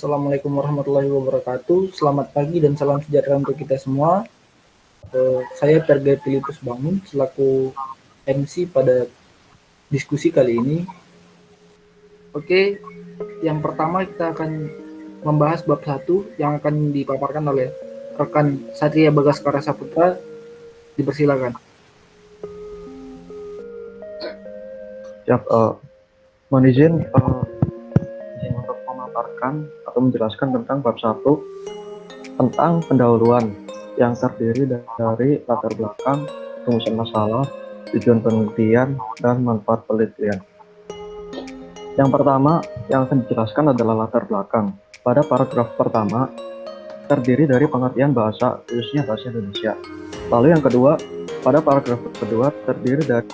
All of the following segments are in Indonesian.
Assalamualaikum warahmatullahi wabarakatuh. Selamat pagi dan salam sejahtera untuk kita semua. Saya Perga Filipus Bangun selaku MC pada diskusi kali ini. Oke, yang pertama kita akan membahas bab 1 yang akan dipaparkan oleh rekan Satria Bagaskara Saputra. Dipersilakan. Siap, mohon izin untuk memaparkan atau menjelaskan tentang bab 1 tentang pendahuluan yang terdiri dari latar belakang, rumusan masalah, tujuan penelitian, dan manfaat penelitian. Yang pertama yang akan dijelaskan adalah latar belakang. Pada paragraf pertama terdiri dari pengertian bahasa, khususnya bahasa Indonesia. Lalu yang kedua, pada paragraf kedua terdiri dari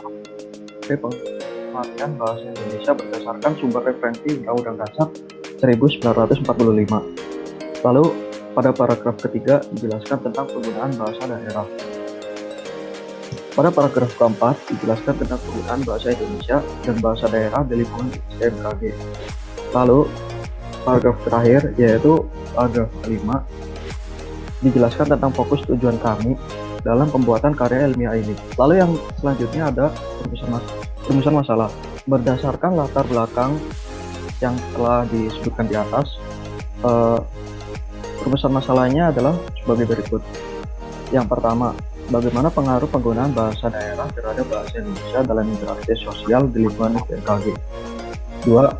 pengertian bahasa Indonesia berdasarkan sumber referensi Undang-Undang Dasar 1945. Lalu pada paragraf ketiga dijelaskan tentang penggunaan bahasa daerah. Pada paragraf keempat dijelaskan tentang penggunaan bahasa Indonesia dan bahasa daerah di lingkungan STMKG. Lalu paragraf terakhir yaitu paragraf kelima dijelaskan tentang fokus tujuan kami dalam pembuatan karya ilmiah ini. Lalu yang selanjutnya ada rumusan masalah. Berdasarkan latar belakang yang telah disebutkan di atas, rumusan masalahnya adalah sebagai berikut. Yang pertama, bagaimana pengaruh penggunaan bahasa daerah terhadap bahasa Indonesia dalam interaksi sosial di lingkungan STMKG. Dua,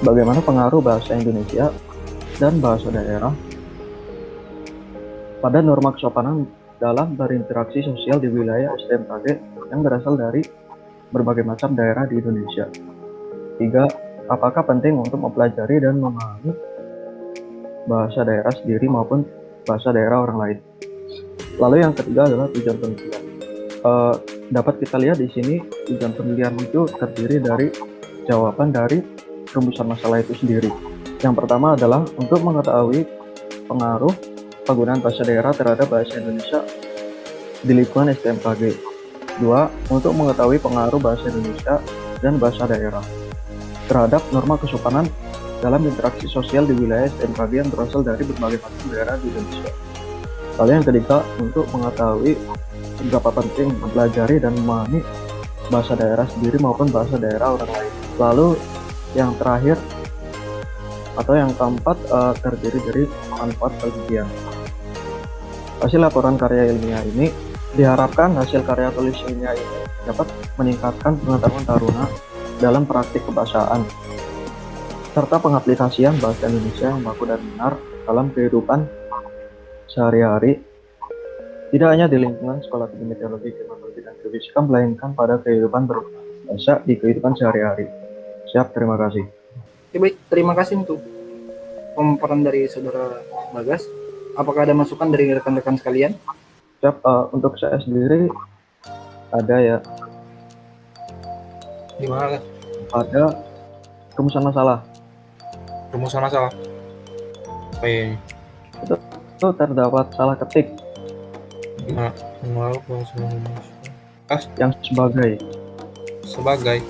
bagaimana pengaruh bahasa Indonesia dan bahasa daerah pada norma kesopanan dalam berinteraksi sosial di wilayah STMKG yang berasal dari berbagai macam daerah di Indonesia. Tiga, apakah penting untuk mempelajari dan memahami bahasa daerah sendiri maupun bahasa daerah orang lain. Lalu yang ketiga adalah tujuan penelitian. Dapat kita lihat di sini tujuan penelitian itu terdiri dari jawaban dari rumusan masalah itu sendiri. Yang pertama adalah untuk mengetahui pengaruh penggunaan bahasa daerah terhadap bahasa Indonesia di lingkungan STMKG. Dua, untuk mengetahui pengaruh bahasa Indonesia dan bahasa daerah terhadap norma kesopanan dalam interaksi sosial di wilayah STMKG yang berasal dari berbagai macam daerah di Indonesia. Lalu yang ketiga, untuk mengetahui seberapa penting mempelajari dan memahami bahasa daerah sendiri maupun bahasa daerah orang lain. Lalu yang terakhir atau yang keempat terdiri dari manfaat penelitian. Hasil laporan karya ilmiah ini diharapkan hasil karya tulis ilmiah ini dapat meningkatkan pengetahuan taruna dalam praktik kebahasaan serta pengaplikasian bahasa Indonesia yang baku dan benar dalam kehidupan sehari-hari, tidak hanya di lingkungan Sekolah Tinggi Meteorologi, Klimatologi, dan Geofisika, melainkan pada kehidupan berbahasa di kehidupan sehari-hari. Siap, terima kasih. Baik, terima kasih untuk pemaparan dari Saudara Bagas. Apakah ada masukan dari rekan-rekan sekalian? Siap, untuk saya sendiri ada ya. Gimana? Ada rumusan masalah. Rumusan masalah. Oke. Itu terdapat salah ketik. Gimana? Pengaruh bahasa Indonesia. Yang Sebagai.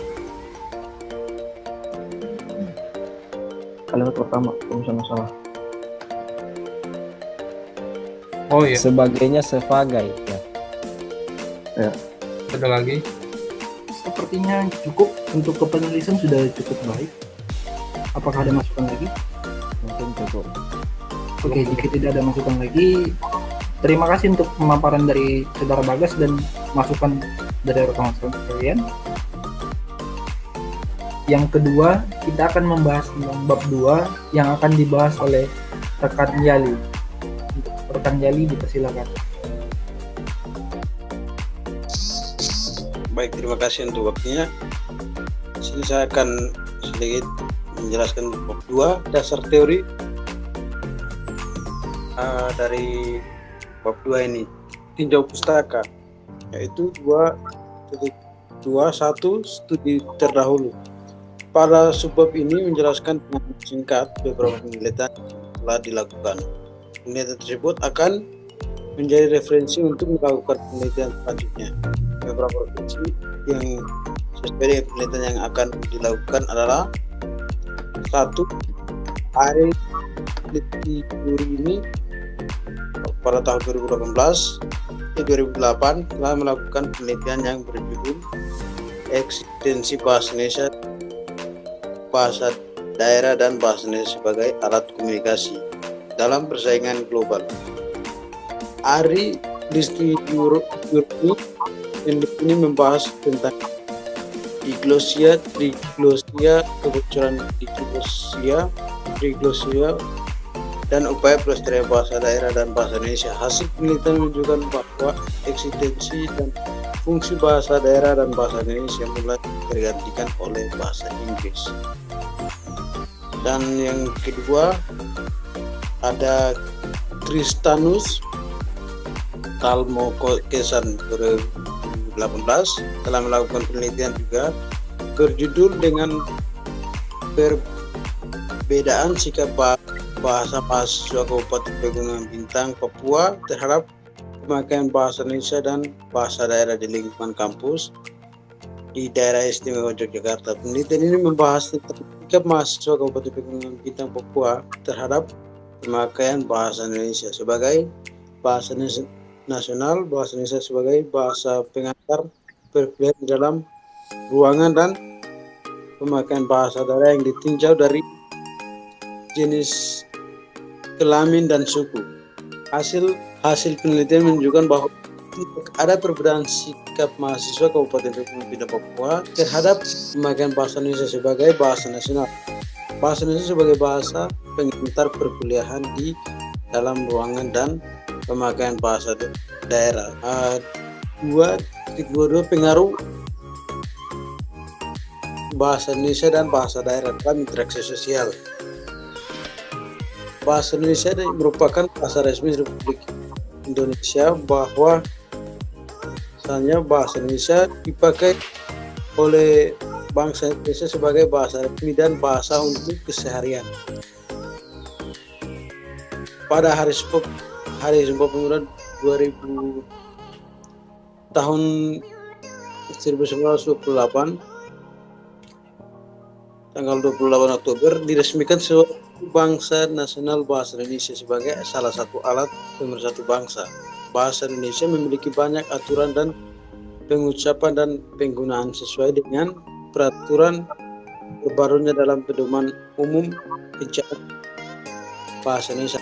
Kalimat pertama, rumusan masalah. Oh iya. Sebagainya sebagai Ya. Ada lagi? Sepertinya cukup untuk kepenulisan sudah cukup baik. Apakah ada masukan lagi? mungkin cukup. Oke, jika tidak ada masukan lagi, terima kasih untuk pemaparan dari Saudara Bagas dan masukan dari rekan-rekan sekalian. Yang kedua, kita akan membahas tentang bab 2 yang akan dibahas oleh rekan Yali. Untuk rekan Yali dipersilakan. Baik, terima kasih untuk waktunya. Sini saya akan sedikit menjelaskan bab 2 dasar teori dari bab 2 ini, tinjau pustaka, yaitu 2.21 studi terdahulu. Pada subbab ini menjelaskan dengan singkat beberapa penelitian telah dilakukan. Penelitian tersebut akan menjadi referensi untuk melakukan penelitian selanjutnya. Beberapa referensi yang sesuai dengan penelitian yang akan dilakukan adalah 1. peneliti juri ini pada tahun 2008 telah melakukan penelitian yang berjudul eksistensi bahasa Indonesia, bahasa daerah dan bahasa Indonesia sebagai alat komunikasi dalam persaingan global. ARI Listi ini membahas tentang diglosia, triglosia, kebocoran triglosia, dan upaya pelestarian bahasa daerah dan bahasa Indonesia. Hasil penelitian menunjukkan bahwa eksistensi dan fungsi bahasa daerah dan bahasa Indonesia mulai tergantikan oleh bahasa Inggris. Dan yang kedua ada Tristanus Talmokesan 2018 telah melakukan penelitian juga berjudul dengan perbedaan sikap bahasa mahasiswa Kabupaten Pegunungan Bintang, Papua terhadap pemakaian bahasa Indonesia dan bahasa daerah di lingkungan kampus di daerah istimewa Yogyakarta. Penelitian ini membahas tentang sikap mahasiswa Kabupaten Pegunungan Bintang, Papua terhadap pemakaian bahasa Indonesia sebagai bahasa nasional, bahasa Indonesia sebagai bahasa pengantar perkuliahan di dalam ruangan, dan pemakaian bahasa daerah yang ditinjau dari jenis kelamin dan suku. Hasil penelitian menunjukkan bahwa ada perbedaan sikap mahasiswa Kabupaten Pegunungan Bintang, Papua terhadap pemakaian bahasa Indonesia sebagai bahasa nasional, bahasa Indonesia sebagai bahasa pengantar perkuliahan di dalam ruangan, dan pemakaian bahasa daerah. 2.22 pengaruh bahasa Indonesia dan bahasa daerah dalam interaksi sosial. Bahasa Indonesia merupakan bahasa resmi Republik Indonesia, bahwa misalnya bahasa Indonesia dipakai oleh bangsa Indonesia sebagai bahasa resmi dan bahasa untuk keseharian. Pada Hari Sumpah Pemuda 2000 tahun 1928 tanggal 28 Oktober diresmikan sebagai Bangsa Nasional Bahasa Indonesia sebagai salah satu alat pemersatu bangsa. Bahasa Indonesia memiliki banyak aturan dan pengucapan dan penggunaan sesuai dengan peraturan terbarunya dalam Pedoman Umum Pencatatan Bahasa Indonesia.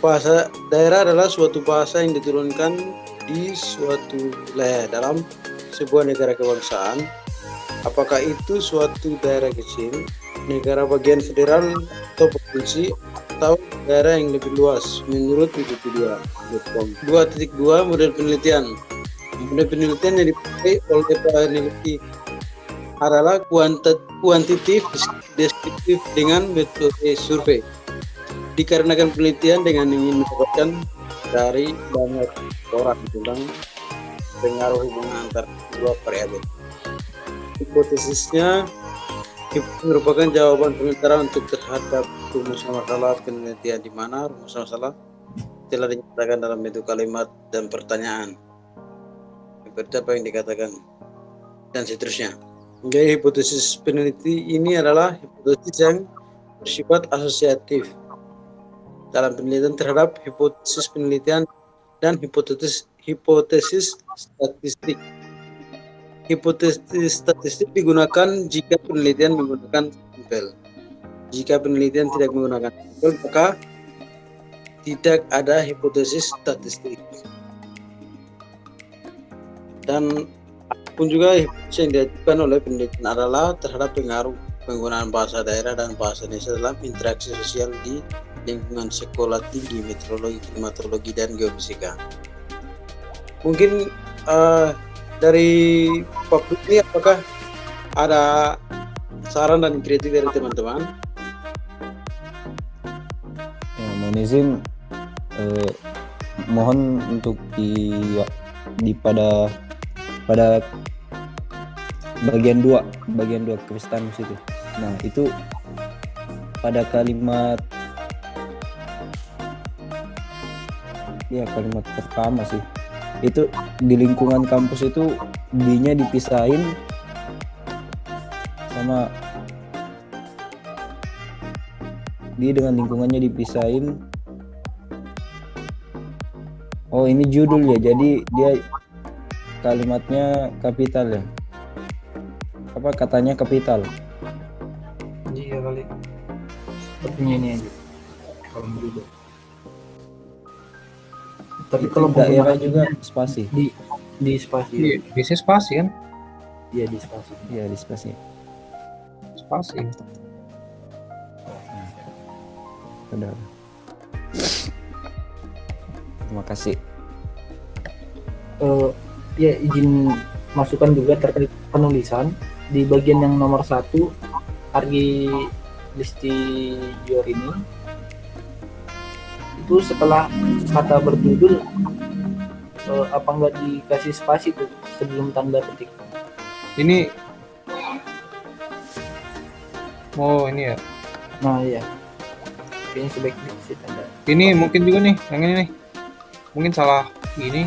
Bahasa daerah adalah suatu bahasa yang diturunkan di suatu wilayah dalam sebuah negara kebangsaan, apakah itu suatu daerah kecil, negara bagian federal atau provinsi, atau daerah yang lebih luas menurut Wikipedia.com. 2.2 Model penelitian. Model penelitian yang dipakai oleh peneliti adalah kuantitatif deskriptif dengan metode survei. Dikarenakan penelitian dengan ingin mendapatkan dari banyak orang tentang pengaruh hubungan antar dua variabel. Hipotesisnya merupakan jawaban sementara untuk terhadap rumusan masalah penelitian, di mana rumusan masalah telah dinyatakan dalam bentuk kalimat dan pertanyaan seperti apa yang dikatakan dan seterusnya. Jadi hipotesis peneliti ini adalah hipotesis yang bersifat asosiatif dalam penelitian terhadap hipotesis penelitian dan hipotesis statistik. Hipotesis statistik digunakan jika penelitian menggunakan sampel. Jika penelitian tidak menggunakan sampel, maka tidak ada hipotesis statistik. Dan pun juga hipotesis yang diajukan oleh penelitian adalah terhadap pengaruh penggunaan bahasa daerah dan bahasa Indonesia dalam interaksi sosial di lingkungan sekolah tinggi meteorologi, klimatologi, dan geofisika. Mungkin dari publik ini apakah ada saran dan kritik dari teman-teman? Ya, mohon izin, mohon untuk pada bagian 2 Kristanus itu. Nah, itu pada kalimat pertama sih, itu di lingkungan kampus itu D-nya dipisahin sama dia dengan lingkungannya dipisahin. Oh, ini judul ya, jadi dia kalimatnya kapital ya, apa katanya kapital. Iya kali. Sepertinya ini aja kalau menurut. Tapi Itu kalau daerah penggunaan juga spasi. di spasi, Iya, biasanya spasi kan? iya di spasi. Iya, di spasi. Spasi. Udah. Terima kasih. Ya izin masukan juga terkait penulisan di bagian yang nomor 1 Argi Listior ini, itu setelah kata berjudul apa nggak dikasih spasi tuh sebelum tanda petik? Ini oh ini ya. Nah ya, kayaknya sebaiknya dikasih tanda. Ini mungkin juga nih, yang ini nih. Mungkin salah ini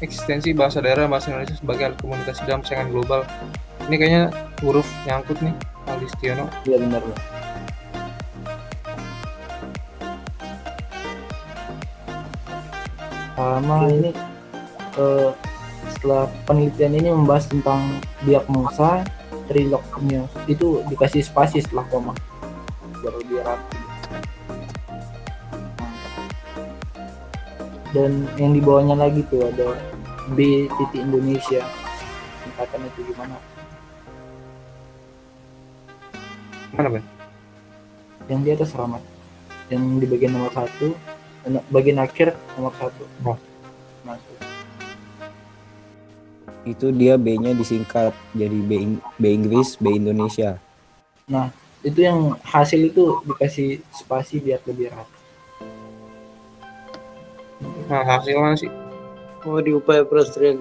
eksistensi bahasa daerah bahasa Indonesia sebagai alat komunikasi dalam persaingan global. Ini kayaknya huruf nyangkut nih, Alistiono. Iya benar lah. Sama ini setelah penelitian ini membahas tentang diagnosa trilognya, itu dikasih spasi setelah koma biar lebih rapi. Dan yang di bawahnya lagi tuh ada B titik Indonesia, singkatan itu gimana? Mana, Ben? Yang di atas Rahmat, yang di bagian nomor 1, bagian akhir nomor 1. Oh. Nah, itu. Itu dia B-nya disingkat jadi B Inggris, B Indonesia. Nah, itu yang hasil itu dikasih spasi biar lebih rapi. Nah, hasilnya sih. Oh, di upaya pelestarian.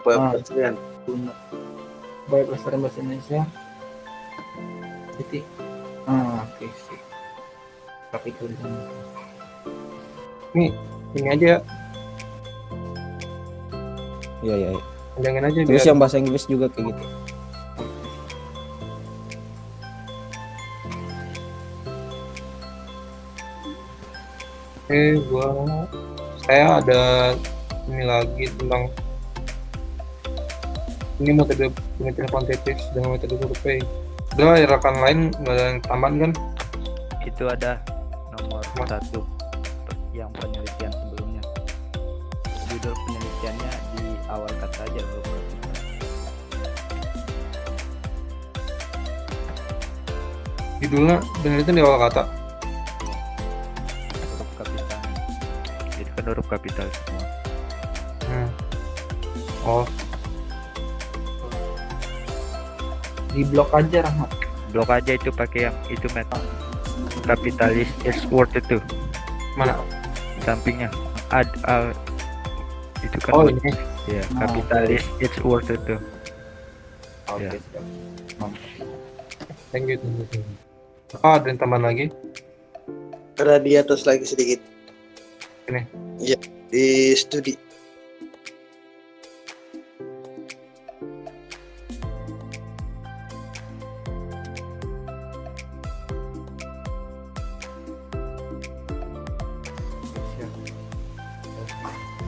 Upaya Ah. pelestarian. Benar. Baik pelestarian bahasa Indonesia. Titik. Oke sih. Tapi tulisan. Ini aja ya. Iya, iya. Panjangin aja Terus biar yang bahasa Inggris juga kayak gitu. saya ada ini lagi tentang ini metode penelitian kuantitatif dan metode survei. Udah ya, rekan lain nggak ada yang tambahan kan? Itu ada nomor 1 yang penelitian sebelumnya. Judul penelitiannya di awal kata aja huruf kapital. Judulnya penelitian di awal kata. Huruf kapital. Jadi kan huruf kapital semua. Oh, Di blok aja Rahmat. Blok aja itu pakai yang itu kapitalis is word itu mana? sampingnya itu kan Oh, ini. ya kapitalis is word itu. Oke. Ya. Siap. Mantap. Thank you. Ada yang tambahan lagi? Ada di atas lagi sedikit. Ini. Iya, di studi.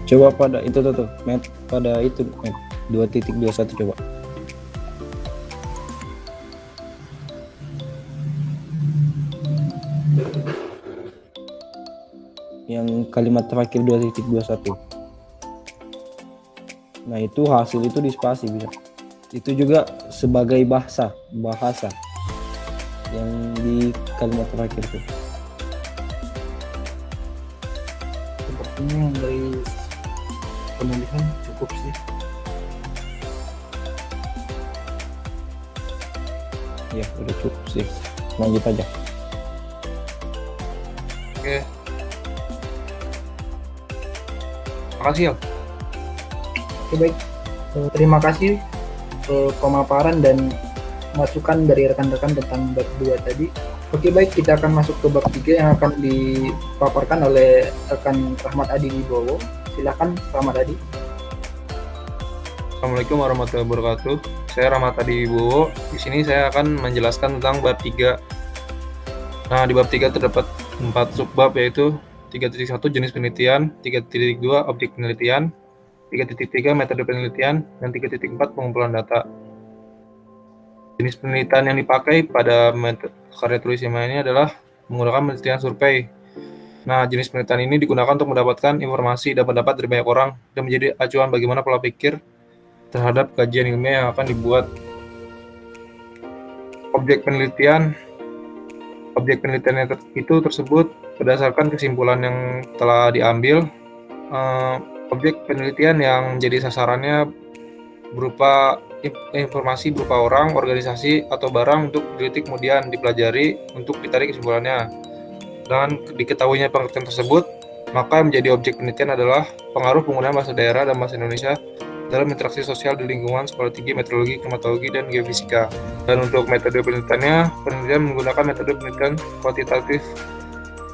Coba pada itu tuh, Matt, pada itu Matt, 2.21 coba. Yang kalimat terakhir 2.21. Nah, itu hasil itu di spasi bisa. Itu juga sebagai bahasa yang di kalimat terakhir tuh. Sepertinya yang dari penulisan cukup sih. Ya, udah cukup sih. Lanjut aja. Oke. Makasih ya. Oke baik. Terima kasih pemaparan dan masukan dari rekan-rekan tentang bab 2 tadi. Oke baik, kita akan masuk ke bab 3 yang akan dipaparkan oleh rekan Rahmat Adi Wibowo. Silakan Rahmat Adi. Assalamualaikum warahmatullahi wabarakatuh. Saya Rahmat Adi Wibowo. Di sini saya akan menjelaskan tentang bab 3. Nah, di bab 3 terdapat 4 subbab, yaitu 3.1 jenis penelitian, 3.2 objek penelitian, 3.3 metode penelitian, dan 3.4 pengumpulan data. Jenis penelitian yang dipakai pada karya tulis ini adalah menggunakan penelitian survei. Nah, jenis penelitian ini digunakan untuk mendapatkan informasi dan pendapat dari banyak orang dan menjadi acuan bagaimana pola pikir terhadap kajian ilmiah yang akan dibuat. Objek penelitian itu tersebut berdasarkan kesimpulan yang telah diambil. Objek penelitian yang menjadi sasarannya berupa informasi berupa orang, organisasi, atau barang untuk diteliti kemudian dipelajari untuk ditarik kesimpulannya. Dengan diketahuinya pengertian tersebut, maka yang menjadi objek penelitian adalah pengaruh penggunaan bahasa daerah dan bahasa Indonesia dalam interaksi sosial di lingkungan sekolah tinggi meteorologi, klimatologi, dan geofisika. Dan untuk metode penelitiannya, penelitian menggunakan metode penelitian kuantitatif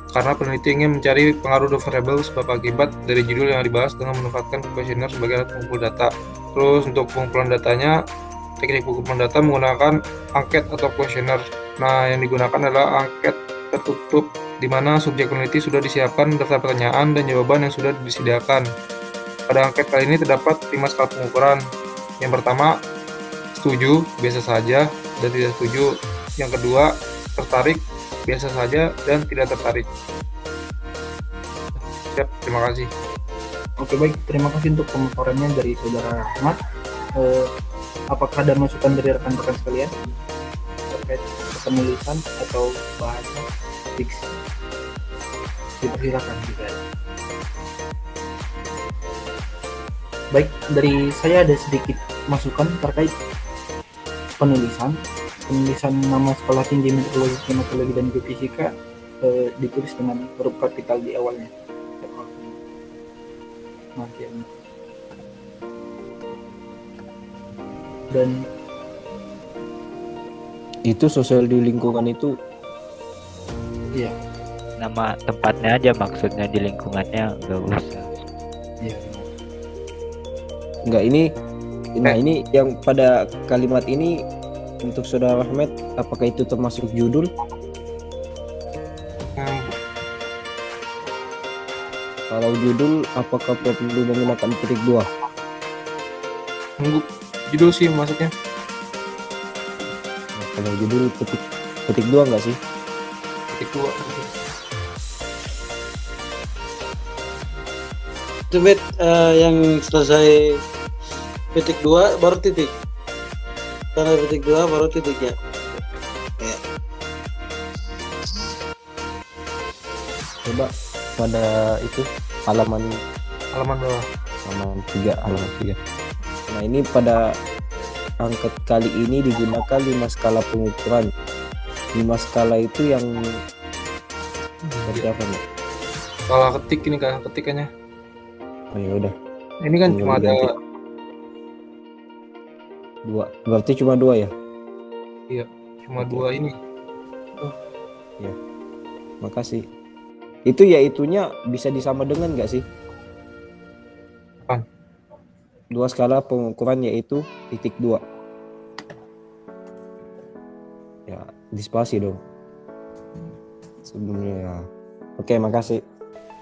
karena peneliti ingin mencari pengaruh variabel sebab akibat dari judul yang dibahas dengan memanfaatkan kuesioner sebagai alat pengumpul data. Terus untuk pengumpulan datanya, teknik pengumpulan data menggunakan angket atau kuesioner. Nah, yang digunakan adalah angket tertutup, di mana subjek peneliti sudah disiapkan daftar pertanyaan dan jawaban yang sudah disediakan. Pada angket kali ini terdapat 5 skala pengukuran. Yang pertama, setuju, biasa saja, dan tidak setuju. Yang kedua, tertarik, biasa saja, dan tidak tertarik. Siap, terima kasih. Oke, baik, terima kasih untuk pemaparannya dari Saudara Ahmad. Apakah ada masukan dari rekan-rekan sekalian terkait penulisan atau bahasa diksi? Dipersilakan jika ada. Baik, dari saya ada sedikit masukan terkait penulisan nama sekolah tinggi meteorologi, klimatologi, dan geofisika ditulis dengan huruf kapital di awalnya. Dan Itu sosial di lingkungan itu iya, Nama tempatnya aja maksudnya, di lingkungannya nggak usah. iya. enggak ini. Nah, ini yang pada kalimat ini untuk Saudara Ahmed, apakah itu termasuk judul? Kalau judul, apakah perlu menggunakan petik 2? Nunggu judul sih masuknya. Nah, kalau judul petik 2 enggak sih? Titik 2. Itu Bet, yang selesai petik 2 baru titik. Karena petik 2 baru titik ya. Ya. Coba pada itu halaman Halaman bawah. halaman 3. Nah, ini pada angket kali ini digunakan 5 skala pengukuran. 5 skala itu yang seperti apa nih? Salah ketik ini kan ketikannya. Oh ya udah, Ini kan Tinggal cuma ada diganti. 2. Berarti cuma 2 ya? cuma 2 ini. Makasih. Itu ya, itunya bisa disama dengan nggak sih? Apaan? 2 skala pengukuran yaitu titik 2. Ya, dispasi dong. Sebelumnya ya. Oke, makasih.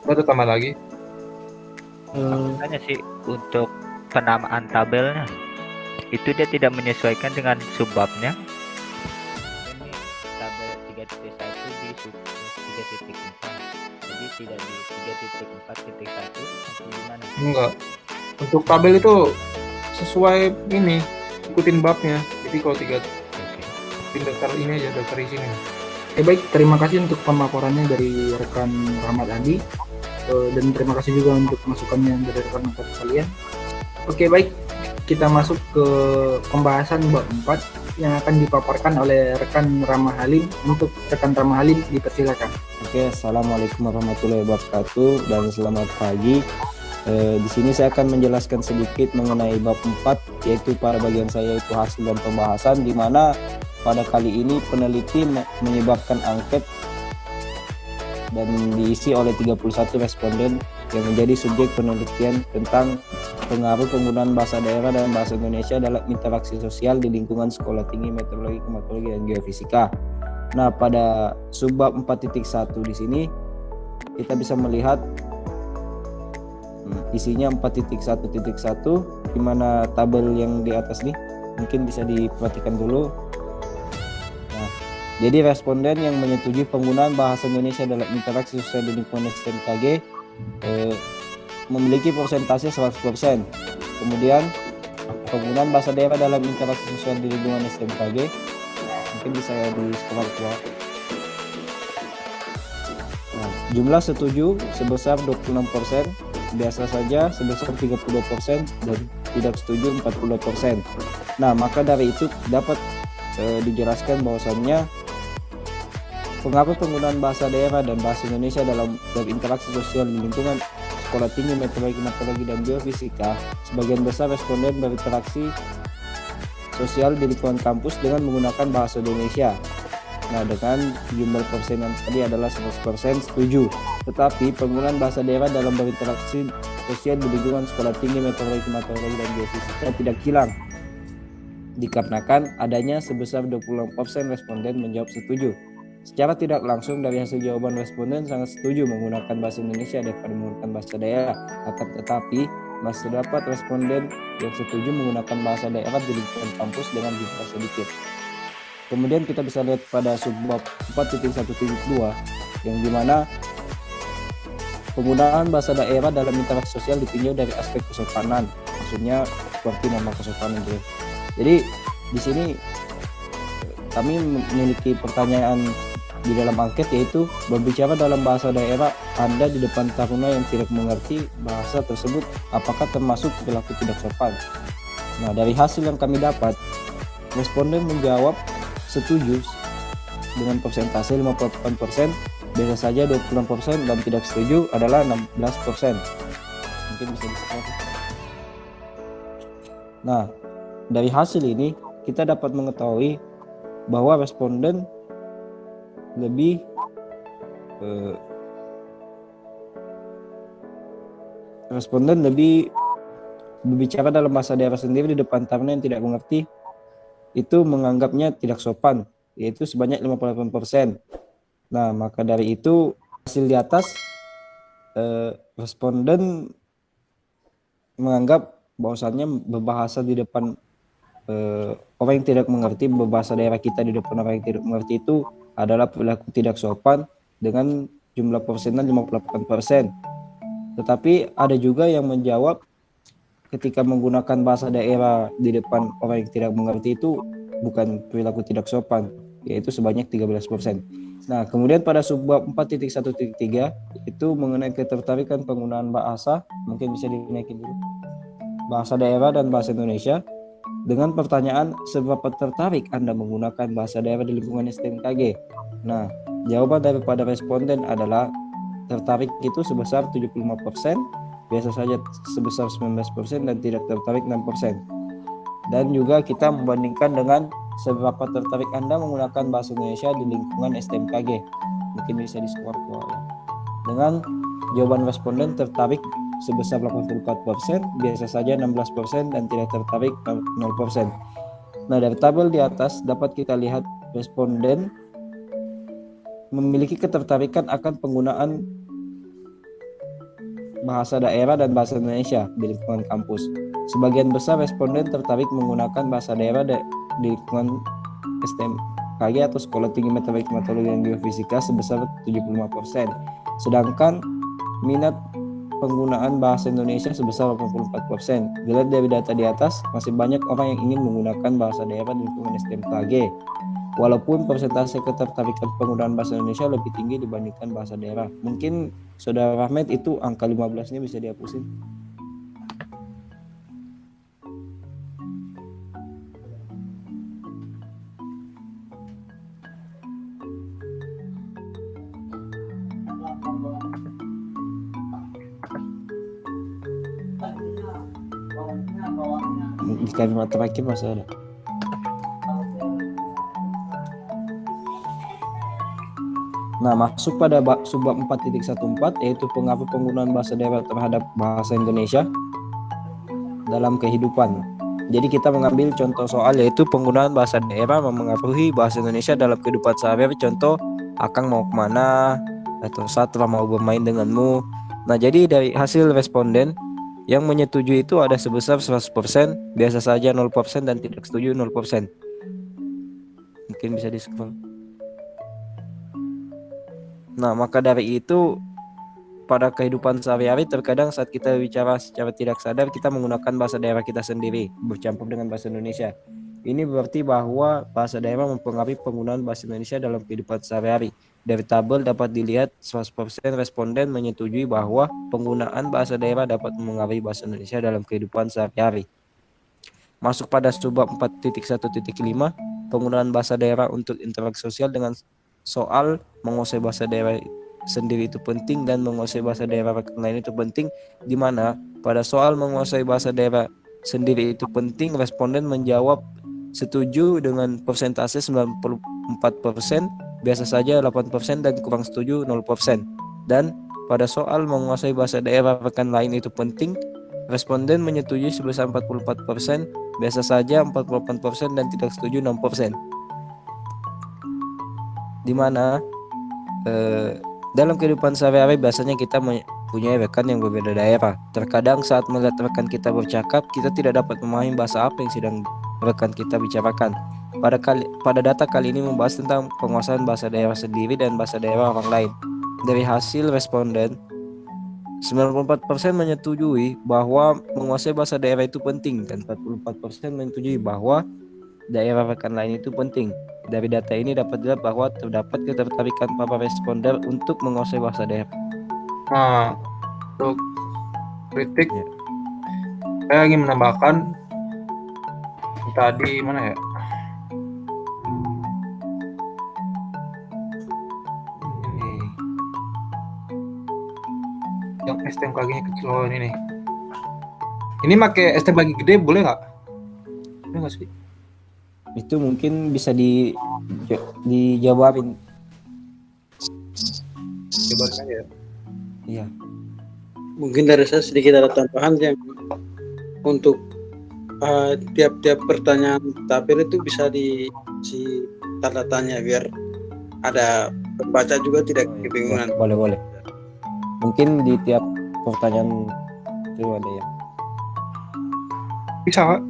Ada tambah lagi. Makanya sih untuk penamaan tabelnya itu dia tidak menyesuaikan dengan subbabnya. Ini tabel 3.1 di sub 3.4. Jadi tidak di 3.4.1 atau gimana? Enggak. Untuk tabel itu sesuai ini, ikutin babnya. Jadi kalau 3 daftar ini aja, daftar isinya. Oke, baik, terima kasih untuk pemaparannya dari rekan Rahmat Andi, dan terima kasih juga untuk masukannya dari rekan-rekan sekalian. Oke, baik, kita masuk ke pembahasan bab 4 yang akan dipaparkan oleh rekan Rama Halim. Untuk rekan Rama Halim, dipersilakan. Oke, assalamualaikum warahmatullahi wabarakatuh dan selamat pagi. Di sini saya akan menjelaskan sedikit mengenai bab 4, yaitu pada bagian saya itu hasil dan pembahasan, di mana pada kali ini peneliti menyebabkan angket dan diisi oleh 31 responden yang menjadi subjek penelitian tentang pengaruh penggunaan bahasa daerah dan bahasa Indonesia dalam interaksi sosial di lingkungan sekolah tinggi meteorologi, klimatologi, dan geofisika. Nah, pada subbab 4.1 di sini kita bisa melihat isinya 4.1.1 di mana tabel yang di atas nih mungkin bisa diperhatikan dulu. Nah, jadi responden yang menyetujui penggunaan bahasa Indonesia dalam interaksi sosial di lingkungan STMKG memiliki persentase 100%. Kemudian penggunaan bahasa daerah dalam interaksi sosial di lingkungan STMKG mungkin bisa di skor keluar. Nah, jumlah setuju sebesar 26%, biasa saja sebesar 32% dan tidak setuju 40%. Nah, maka dari itu dapat dijelaskan bahwasannya pengaruh penggunaan bahasa daerah dan bahasa Indonesia dalam berinteraksi sosial di lingkungan sekolah tinggi meteorologi dan geofisika, sebagian besar responden berinteraksi sosial di lingkungan kampus dengan menggunakan bahasa Indonesia. Nah, dengan jumlah persen yang tadi adalah 100% setuju. Tetapi penggunaan bahasa daerah dalam berinteraksi sosial di lingkungan sekolah tinggi meteorologi dan geofisika tidak hilang, dikarenakan adanya sebesar 26% responden menjawab setuju. Secara tidak langsung dari hasil jawaban responden sangat setuju menggunakan bahasa Indonesia daripada menggunakan bahasa daerah. Akan tetapi masih terdapat responden yang setuju menggunakan bahasa daerah di lingkungan kampus dengan jumlah sedikit. Kemudian kita bisa lihat pada subbab 4.1.2 yang dimana penggunaan bahasa daerah dalam interaksi sosial ditinjau dari aspek kesopanan, maksudnya seperti nama kesopanan gitu. Jadi di sini kami memiliki pertanyaan di dalam angket, yaitu berbicara dalam bahasa daerah Anda di depan taruna yang tidak mengerti bahasa tersebut, apakah termasuk perilaku tidak sopan? Nah, dari hasil yang kami dapat, responden menjawab setuju dengan persentase 58%, biasa saja 26%, dan tidak setuju adalah 16%. Mungkin bisa di-share. Nah, dari hasil ini kita dapat mengetahui bahwa responden lebih berbicara dalam bahasa daerah sendiri di depan taruna yang tidak mengerti itu menganggapnya tidak sopan, yaitu sebanyak 58%. Nah, maka dari itu hasil di atas responden menganggap bahwasannya berbahasa di depan orang yang tidak mengerti, berbahasa daerah kita di depan orang yang tidak mengerti itu adalah perilaku tidak sopan dengan jumlah persenan 58%. Tetapi ada juga yang menjawab ketika menggunakan bahasa daerah di depan orang yang tidak mengerti itu bukan perilaku tidak sopan, yaitu sebanyak 13%. Nah, kemudian pada subbab 4.1.3 itu mengenai ketertarikan penggunaan bahasa, mungkin bisa dinaikin dulu. Bahasa daerah dan bahasa Indonesia. Dengan pertanyaan, seberapa tertarik Anda menggunakan bahasa daerah di lingkungan STMKG? Nah, jawaban daripada responden adalah tertarik itu sebesar 75%, biasa saja sebesar 19%, dan tidak tertarik 6%. Dan juga kita membandingkan dengan seberapa tertarik Anda menggunakan bahasa Indonesia di lingkungan STMKG. Mungkin bisa di-skor dengan jawaban responden tertarik sebesar 84%, biasa saja 16%, dan tidak tertarik 0%. Nah, dari tabel di atas dapat kita lihat responden memiliki ketertarikan akan penggunaan bahasa daerah dan bahasa Indonesia di lingkungan kampus. Sebagian besar responden tertarik menggunakan bahasa daerah di lingkungan STMKG atau Sekolah Tinggi Meteorologi dan Geofisika sebesar 75%. Sedangkan minat penggunaan bahasa Indonesia sebesar 84%. Dilihat dari data di atas, masih banyak orang yang ingin menggunakan bahasa daerah di lingkungan STMKG. Walaupun persentase ketertarikan penggunaan bahasa Indonesia lebih tinggi dibandingkan bahasa daerah. Mungkin Saudara Rahmat itu angka 15-nya bisa dihapusin. Di kalimat terakhir masih ada. Nah, masuk pada subbab 4.14 yaitu pengaruh penggunaan bahasa daerah terhadap bahasa Indonesia dalam kehidupan. Jadi kita mengambil contoh soal yaitu penggunaan bahasa daerah mempengaruhi bahasa Indonesia dalam kehidupan sehari-hari. Contoh, Akang mau kemana, atau Satra mau bermain denganmu. Nah, jadi dari hasil responden yang menyetujui itu ada sebesar 100%, biasa saja 0%, dan tidak setuju 0%. Mungkin bisa di-scroll. Nah, maka dari itu pada kehidupan sehari-hari terkadang saat kita bicara secara tidak sadar kita menggunakan bahasa daerah kita sendiri bercampur dengan bahasa Indonesia. Ini berarti bahwa bahasa daerah mempengaruhi penggunaan bahasa Indonesia dalam kehidupan sehari-hari. Dari tabel dapat dilihat 100% responden menyetujui bahwa penggunaan bahasa daerah dapat mempengaruhi bahasa Indonesia dalam kehidupan sehari-hari. Masuk pada subbab 4.1.5, penggunaan bahasa daerah untuk interaksi sosial dengan soal menguasai bahasa daerah sendiri itu penting dan menguasai bahasa daerah lain itu penting, di mana pada soal menguasai bahasa daerah sendiri itu penting responden menjawab setuju dengan persentase 94%, biasa saja 8%, dan kurang setuju 0%. Dan pada soal menguasai bahasa daerah rekan lain itu penting, responden menyetujui sebesar 44%, biasa saja 48%, dan tidak setuju 6%. Di mana dalam kehidupan sehari-hari biasanya kita punya rekan yang berbeda daerah. Terkadang saat melihat rekan kita bercakap, kita tidak dapat memahami bahasa apa yang sedang rekan kita bicarakan. Pada data kali ini membahas tentang penguasaan bahasa daerah sendiri dan bahasa daerah orang lain. Dari hasil responden, 94% menyetujui bahwa menguasai bahasa daerah itu penting dan 44% menyetujui bahwa daerah rekan lain itu penting. Dari data ini dapat dilihat bahwa terdapat ketertarikan para responder untuk menguasai bahasa daerah. Nah, untuk kritik, Ya. saya ingin menambahkan tadi mana ya? Ini yang STMKG-nya kecil. Oh, ini nih. Ini pakai STMKG gede boleh nggak? Boleh nggak sih? Itu mungkin bisa dijawabin. Jabarin aja ya. Iya. Mungkin dari saya sedikit ada tambahan yang untuk tiap-tiap pertanyaan tabel itu bisa diisi tanda tanya biar ada pembaca juga tidak kebingungan. Boleh. Mungkin di tiap pertanyaan itu ada ya. Bisa nggak?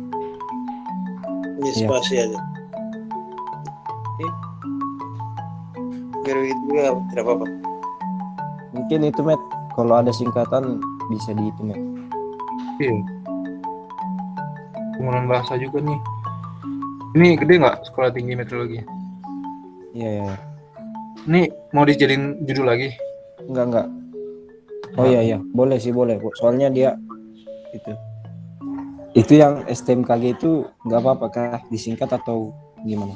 Ini Iya. spasi aja. Oke. Biar begitu juga tidak apa-apa. Mungkin itu Matt, kalau ada singkatan bisa dihitung ya. Iya. Penggunaan bahasa juga nih. Ini gede nggak sekolah tinggi meteorologi? Iya. Ini mau dijadiin judul lagi? Enggak. Oh iya, boleh sih, boleh. Soalnya dia itu yang STMKG itu nggak apa-apa kah disingkat atau gimana?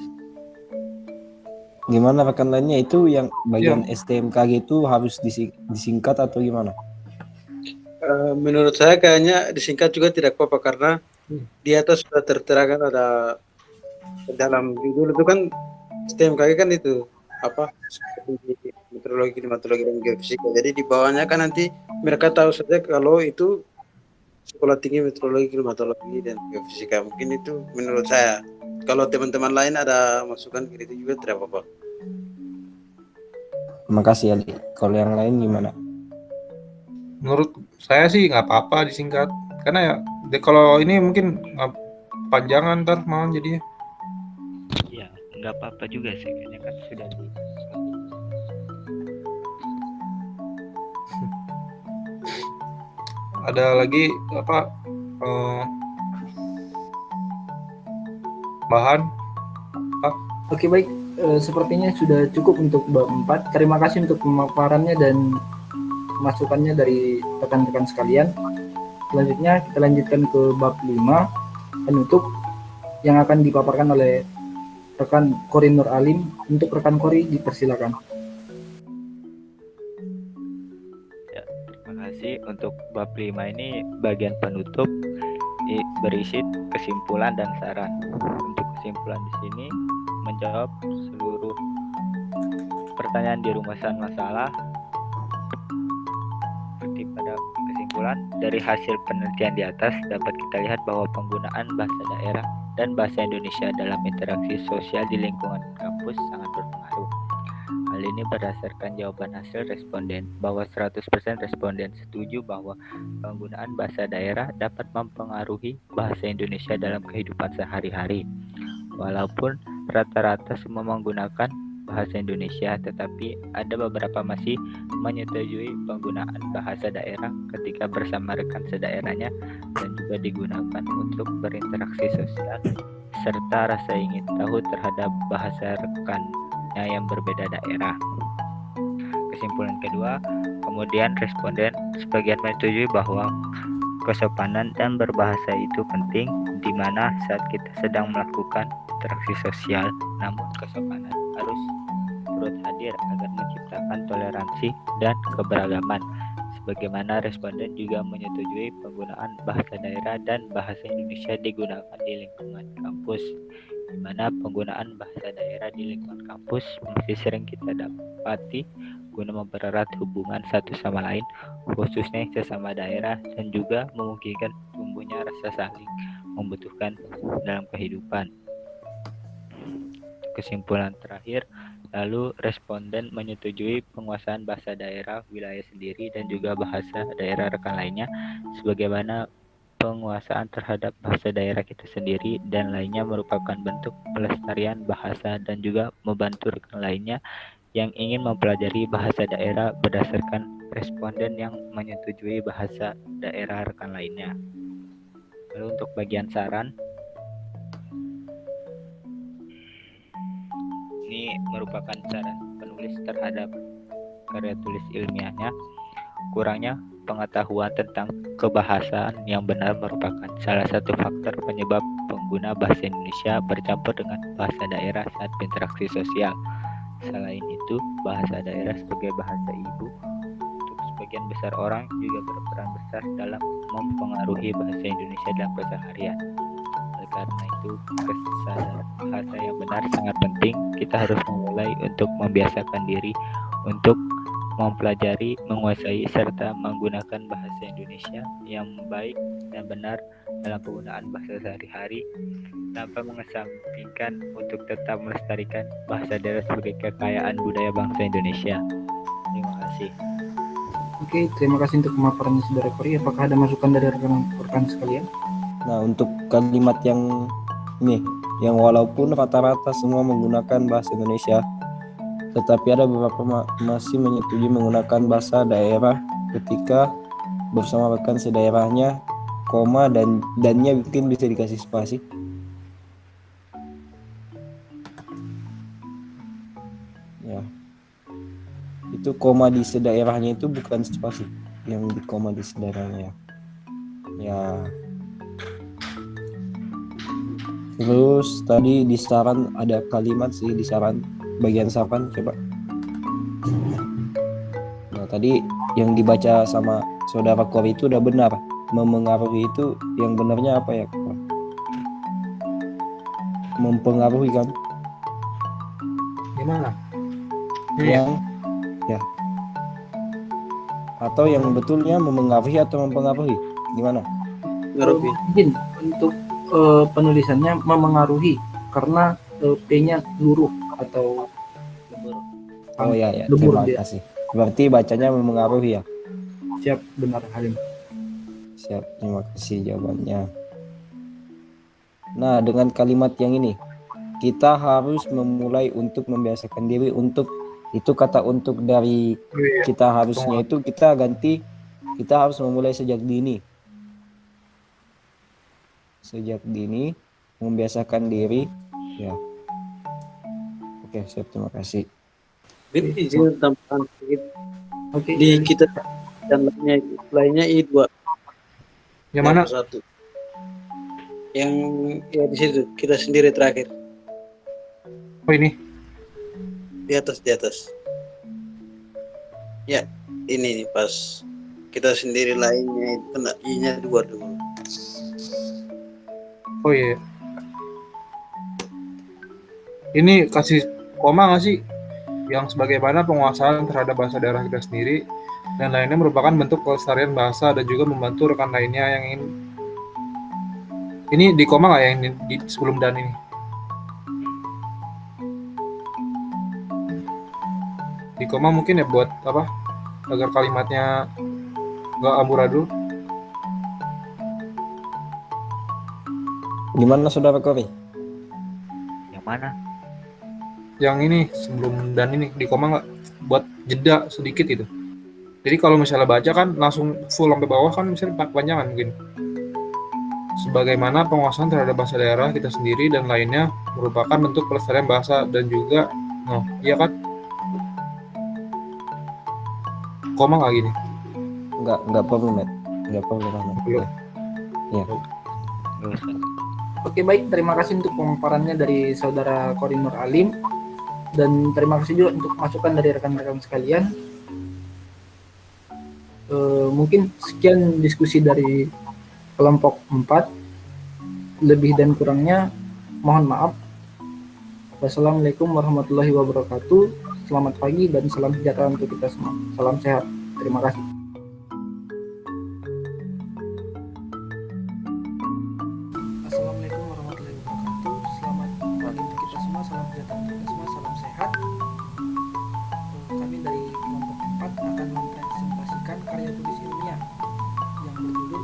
Gimana rekan lainnya itu yang bagian STMKG itu harus disingkat atau gimana? Menurut saya kayaknya disingkat juga tidak apa-apa karena di atas sudah tertera kan ada dalam judul itu kan STMKG kan itu apa seperti meteorologi, klimatologi, dan geofisika. Jadi di bawahnya kan nanti mereka tahu saja kalau itu sekolah tinggi meteorologi, klimatologi, dan geofisika. Mungkin itu menurut saya. Kalau teman-teman lain ada masukan gitu juga tidak apa-apa. Makasih Ali. Kalau yang lain gimana? Menurut saya sih nggak apa-apa disingkat. Karena ya kalau ini mungkin panjangan ntar malah jadinya. Ya, nggak apa-apa juga sih, kayaknya kan sudah di. Ada lagi apa bahan? Oke, baik. Sepertinya sudah cukup untuk bab 4. Terima kasih untuk pemaparannya dan masukannya dari rekan-rekan sekalian. Selanjutnya kita lanjutkan ke bab 5, penutup, yang akan dipaparkan oleh rekan Kori Nur Alim. Untuk rekan Kori dipersilakan. Ya, terima kasih. Untuk bab 5 ini bagian penutup berisi kesimpulan dan saran. Untuk kesimpulan di sini menjawab seluruh pertanyaan di rumusan masalah. Seperti pada kesimpulan kesimpulan dari hasil penelitian di atas dapat kita lihat bahwa penggunaan bahasa daerah dan bahasa Indonesia dalam interaksi sosial di lingkungan kampus sangat berpengaruh. Hal ini berdasarkan jawaban hasil responden bahwa 100% responden setuju bahwa penggunaan bahasa daerah dapat mempengaruhi bahasa Indonesia dalam kehidupan sehari-hari. Walaupun rata-rata semua menggunakan bahasa Indonesia, tetapi ada beberapa masih menyetujui penggunaan bahasa daerah ketika bersama rekan sedaerahnya dan juga digunakan untuk berinteraksi sosial serta rasa ingin tahu terhadap bahasa rekannya yang berbeda daerah. Kesimpulan kedua, kemudian responden sebagian menyetujui bahwa kesopanan dan berbahasa itu penting di mana saat kita sedang melakukan interaksi sosial, namun kesopanan harus turut hadir agar menciptakan toleransi dan keberagaman. Sebagaimana responden juga menyetujui penggunaan bahasa daerah dan bahasa Indonesia digunakan di lingkungan kampus, di mana penggunaan bahasa daerah di lingkungan kampus masih sering kita dapati guna mempererat hubungan satu sama lain, khususnya sesama daerah, dan juga memungkinkan tumbuhnya rasa saling membutuhkan dalam kehidupan. Kesimpulan terakhir, lalu responden menyetujui penguasaan bahasa daerah wilayah sendiri dan juga bahasa daerah rekan lainnya, sebagaimana penguasaan terhadap bahasa daerah kita sendiri dan lainnya merupakan bentuk pelestarian bahasa dan juga membantu rekan lainnya yang ingin mempelajari bahasa daerah berdasarkan responden yang menyetujui bahasa daerah rekan lainnya. Lalu untuk bagian saran, ini merupakan saran penulis terhadap karya tulis ilmiahnya. Kurangnya pengetahuan tentang kebahasaan yang benar merupakan salah satu faktor penyebab pengguna bahasa Indonesia bercampur dengan bahasa daerah saat berinteraksi sosial. Selain itu, bahasa daerah sebagai bahasa ibu untuk sebagian besar orang juga berperan besar dalam mempengaruhi bahasa Indonesia dalam keseharian. Oleh karena itu, kesadaran bahasa yang benar sangat penting. Kita harus memulai untuk membiasakan diri untuk mempelajari, menguasai, serta menggunakan bahasa Indonesia yang baik dan benar dalam penggunaan bahasa sehari-hari tanpa mengesampingkan untuk tetap melestarikan bahasa daerah sebagai kekayaan budaya bangsa Indonesia. Terima kasih. Oke, terima kasih untuk pemaparannya Saudara Kori. Apakah ada masukan dari rekan-rekan sekalian? Nah, untuk kalimat yang ini, yang walaupun rata-rata semua menggunakan bahasa Indonesia, tetapi ada beberapa masih menyetujui menggunakan bahasa daerah ketika bersama rekan sedaerahnya, koma dannya mungkin bisa dikasih spasi. Ya, itu koma di sedaerahnya itu bukan spasi, yang di koma di sedaerahnya. Ya. Terus tadi di saran ada kalimat sih di saran bagian saran coba. Nah tadi yang dibaca sama Saudara Kori itu udah benar. Memengaruhi itu yang benarnya apa ya? Mempengaruhi kan? Gimana? Yang ya. Atau yang betulnya memengaruhi atau mempengaruhi? Gimana? Mungkin untuk penulisannya memengaruhi karena P-nya luruh atau Oh ya, lebur terima dia. kasih. Berarti bacanya memengaruhi ya? Siap, benar Halim. Siap, terima kasih jawabannya. Nah, dengan kalimat yang ini, kita harus memulai untuk membiasakan diri untuk, itu kata untuk dari kita harusnya itu kita ganti, kita harus memulai sejak dini. Sejak dini, membiasakan diri, ya. Oke, siap, terima kasih. Izin tambahan sedikit. Oke. Di kita dan lainnya I2. Yang mana? Satu. Yang ya di situ kita sendiri terakhir. Oh ini. Di atas. Ya, ini nih pas kita sendiri lainnya itu kena I-nya 2 dulu. Oh iya. Ini kasih koma nggak sih? Yang sebagaimana penguasaan terhadap bahasa daerah kita sendiri dan lainnya merupakan bentuk pelestarian bahasa dan juga membantu rekan lainnya yang ingin. Ini di koma nggak ya ini di sebelum dan ini? Di koma mungkin ya buat apa? Agar kalimatnya nggak amburadul. Gimana saudara Kori? Yang mana? Yang ini sebelum dan ini di koma nggak buat jeda sedikit gitu. Jadi kalau misalnya baca kan langsung full sampai bawah kan misalnya panjangan mungkin. Sebagaimana penguasaan terhadap bahasa daerah kita sendiri dan lainnya merupakan bentuk pelestarian bahasa dan juga, iya kan? Koma nggak gini? Nggak perlu, Matt. Nggak perlu, Ahmad. Belum. Ya. Nggak usah. Oke, baik, terima kasih untuk pemaparannya dari saudara Kori Nur Alim, dan terima kasih juga untuk masukan dari rekan-rekan sekalian. Mungkin sekian diskusi dari kelompok 4. Lebih dan kurangnya mohon maaf. Wassalamualaikum warahmatullahi wabarakatuh. Selamat pagi dan salam sejahtera untuk kita semua. Salam sehat. Terima kasih. Assalamualaikum warahmatullahi wabarakatuh. Selamat pagi untuk kita semua. Salam sejahtera untuk kita semua. Salam sehat. Kami dari kelompok 4 akan mempresentasikan karya tulis ilmiah yang berjudul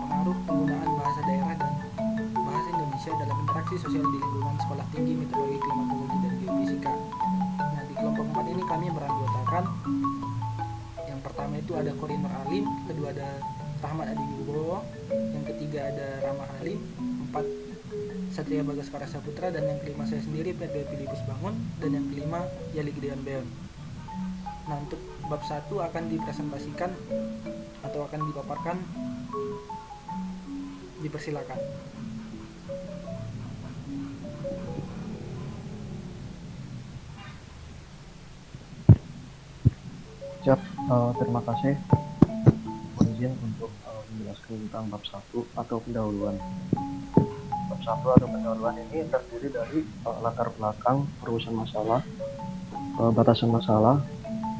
Pengaruh Penggunaan Bahasa Daerah dan Bahasa Indonesia dalam Interaksi Sosial di Lingkungan Sekolah Tinggi Meteorologi, Klimatologi, dan Geofisika. Nah, di kelompok 4 ini kami beranggotakan, yang pertama itu ada Kori Nur Alim, kedua ada Rahmat Adi Wibowo, yang ketiga ada Rama Halim, 4 Satria Bagaskara Saputra, dan yang kelima saya sendiri Perge Filipus Bangun, dan yang kelima Yali Gideon Beon. Nah, untuk bab 1 akan dipresentasikan atau akan dipaparkan, dipersilakan. Siap, terima kasih. Izin untuk menjelaskan tentang bab 1 atau pendahuluan. Bab 1 atau pendahuluan ini terdiri dari latar belakang perurusan masalah, batasan masalah,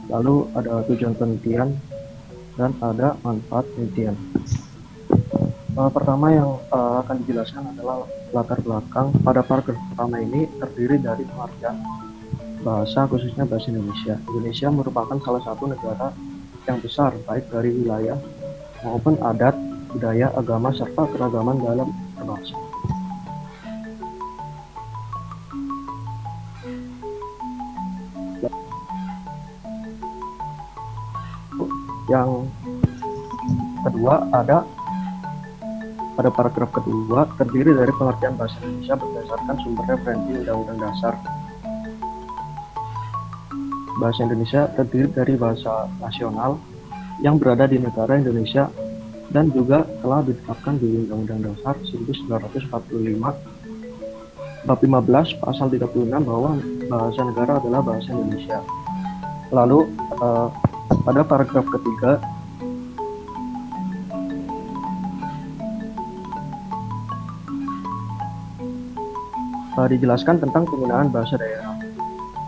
lalu ada tujuan penelitian, dan ada manfaat penelitian. Pertama yang akan dijelaskan adalah latar belakang. Pada paragraf pertama ini terdiri dari pengertian bahasa, khususnya bahasa Indonesia. Indonesia merupakan salah satu negara yang besar, baik dari wilayah maupun adat, budaya, agama, serta keragaman dalam berbahasa. Yang kedua ada pada paragraf kedua terdiri dari pengertian bahasa Indonesia berdasarkan sumber referensi Undang-Undang Dasar. Bahasa Indonesia terdiri dari bahasa nasional yang berada di negara Indonesia dan juga telah ditetapkan di Undang-Undang Dasar 1945 bab 15 pasal 36 bahwa bahasa negara adalah bahasa Indonesia. Lalu pada paragraf ketiga dijelaskan tentang penggunaan bahasa daerah.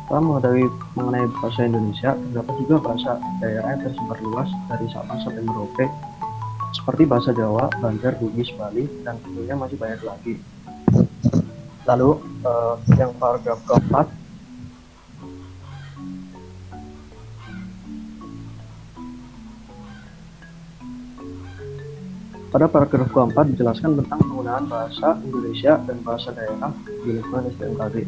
Setelah mengetahui mengenai bahasa Indonesia, terdapat juga bahasa daerah yang tersebar luas dari Sabang sampai Merauke, seperti bahasa Jawa, Banjar, Bugis, Bali, dan tentunya masih banyak lagi. Lalu yang paragraf keempat, pada paragraf keempat dijelaskan tentang penggunaan bahasa Indonesia dan bahasa daerah di lingkungan STMKG.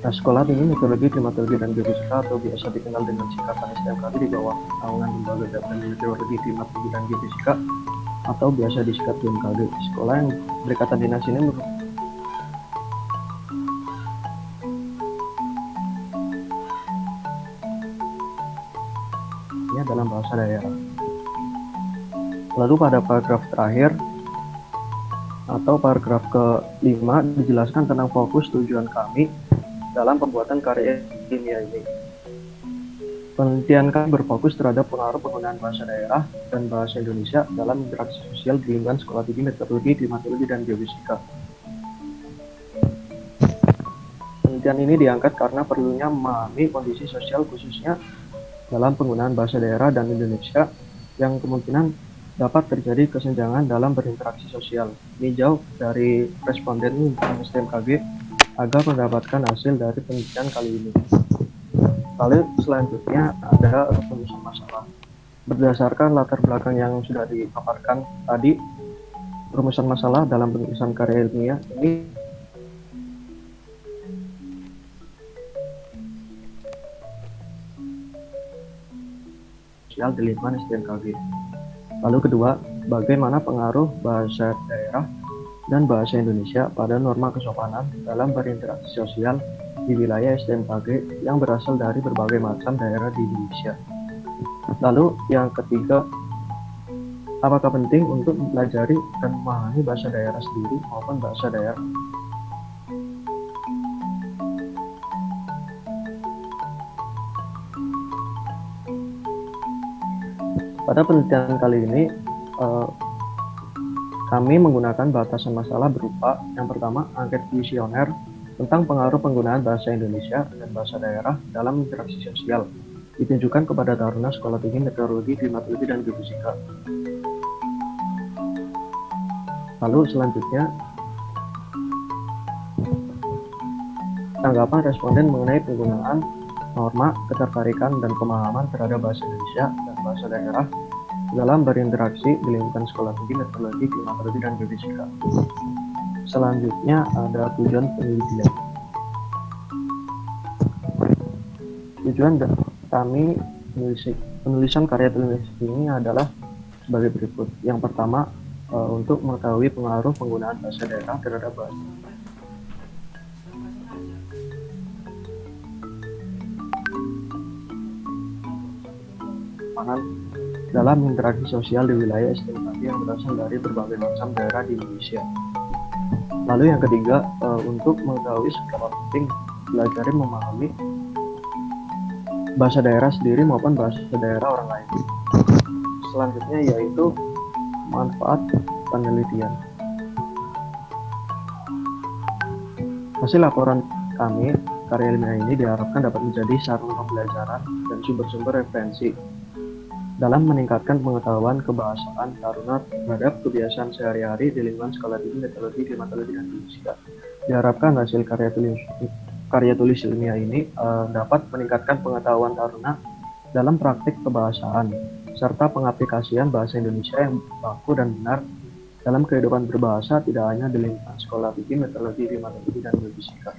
Nah, Sekolah Tinggi Meteorologi, Klimatologi, dan Geofisika atau biasa dikenal dengan singkatan STMKG di bawah naungan Lembaga Data Meteorologi, Klimatologi, dan Geofisika atau biasa disingkat BMKG. Sekolah yang berikatan dinas ini dalam bahasa daerah. Lalu pada paragraf terakhir atau paragraf ke-5 dijelaskan tentang fokus tujuan kami dalam pembuatan karya ilmiah ini. Penelitian kami berfokus terhadap pengaruh penggunaan bahasa daerah dan bahasa Indonesia dalam interaksi sosial di lingkungan Sekolah Tinggi Meteorologi, Klimatologi, dan Geofisika. Penelitian ini diangkat karena perlunya memahami kondisi sosial khususnya dalam penggunaan bahasa daerah dan Indonesia yang kemungkinan dapat terjadi kesenjangan dalam berinteraksi sosial. Ini jauh dari responden STMKG agar mendapatkan hasil dari penelitian kali ini. Lalu selanjutnya ada rumusan masalah. Berdasarkan latar belakang yang sudah dipaparkan tadi, rumusan masalah dalam penulisan karya ilmiah ini sosial di lingkungan STMKG. Lalu kedua, bagaimana pengaruh bahasa daerah dan bahasa Indonesia pada norma kesopanan dalam berinteraksi sosial di wilayah STMKG yang berasal dari berbagai macam daerah di Indonesia. Lalu yang ketiga, apakah penting untuk mempelajari dan memahami bahasa daerah sendiri maupun bahasa daerah? Pada penelitian kali ini, kami menggunakan batasan masalah berupa yang pertama, angket kuesioner tentang pengaruh penggunaan bahasa Indonesia dan bahasa daerah dalam interaksi sosial, ditunjukkan kepada Taruna Sekolah Tinggi Meteorologi, Klimatologi, dan Geofisika. Lalu selanjutnya, tanggapan responden mengenai penggunaan norma, ketertarikan, dan pemahaman terhadap bahasa Indonesia dan bahasa daerah dalam berinteraksi di lingkungan Sekolah Tinggi Meteorologi, Klimatologi, dan Geofisika. Selanjutnya ada tujuan penelitian. Tujuan kami penulisan karya tulis ini adalah sebagai berikut. Yang pertama, untuk mengetahui pengaruh penggunaan bahasa daerah terhadap bahasa dalam interaksi sosial di wilayah STMKG yang berasal dari berbagai macam daerah di Indonesia. Lalu yang ketiga, untuk mengetahui seberapa penting belajar memahami bahasa daerah sendiri maupun bahasa daerah orang lain. Selanjutnya yaitu manfaat penelitian. Hasil laporan kami, karya ilmiah ini diharapkan dapat menjadi sarana pembelajaran dan sumber-sumber referensi dalam meningkatkan pengetahuan kebahasaan taruna terhadap kebiasaan sehari-hari di lingkungan Sekolah Tinggi Meteorologi, Klimatologi, dan Geofisika. Diharapkan hasil karya tulis ilmiah ini dapat meningkatkan pengetahuan taruna dalam praktik kebahasaan serta pengaplikasian bahasa Indonesia yang baku dan benar dalam kehidupan berbahasa tidak hanya di lingkungan Sekolah Tinggi Meteorologi, Klimatologi, dan Geofisika,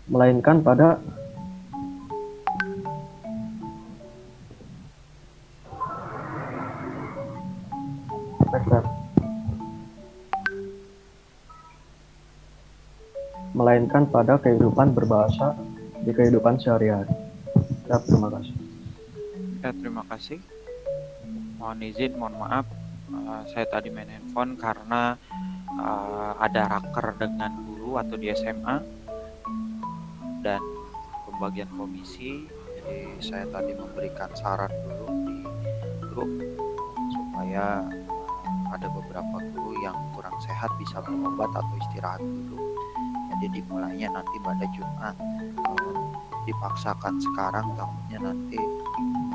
melainkan pada kehidupan berbahasa di kehidupan sehari-hari. Ya, terima kasih. Ya, terima kasih. Mohon izin, mohon maaf, saya tadi main handphone karena ada raker dengan guru atau di SMA dan pembagian komisi. Jadi saya tadi memberikan saran dulu di grup supaya ada beberapa guru yang kurang sehat bisa berobat atau istirahat dulu. Jadi dimulainya nanti pada Jumat. Kalau dipaksakan sekarang, takutnya nanti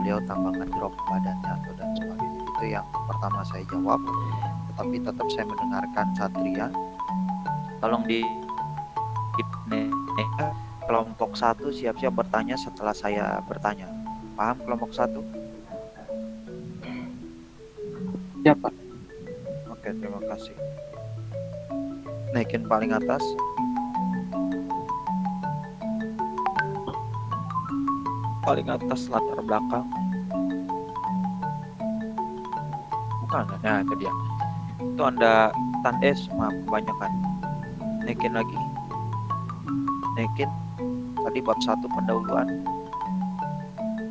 beliau tambah ngedrop badannya atau dan sebagainya. Itu yang pertama saya jawab. Tetapi tetap saya mendengarkan Satria. Tolong di kelompok 1 siap-siap bertanya setelah saya bertanya. Paham kelompok 1? Ya, Pak. Oke, terima kasih. Naikin paling atas. Paling atas latar belakang. Bukan, nah itu dia. Itu Anda maaf kebanyakan. Naikin lagi. Naikin. Tadi bab 1 pendahuluan.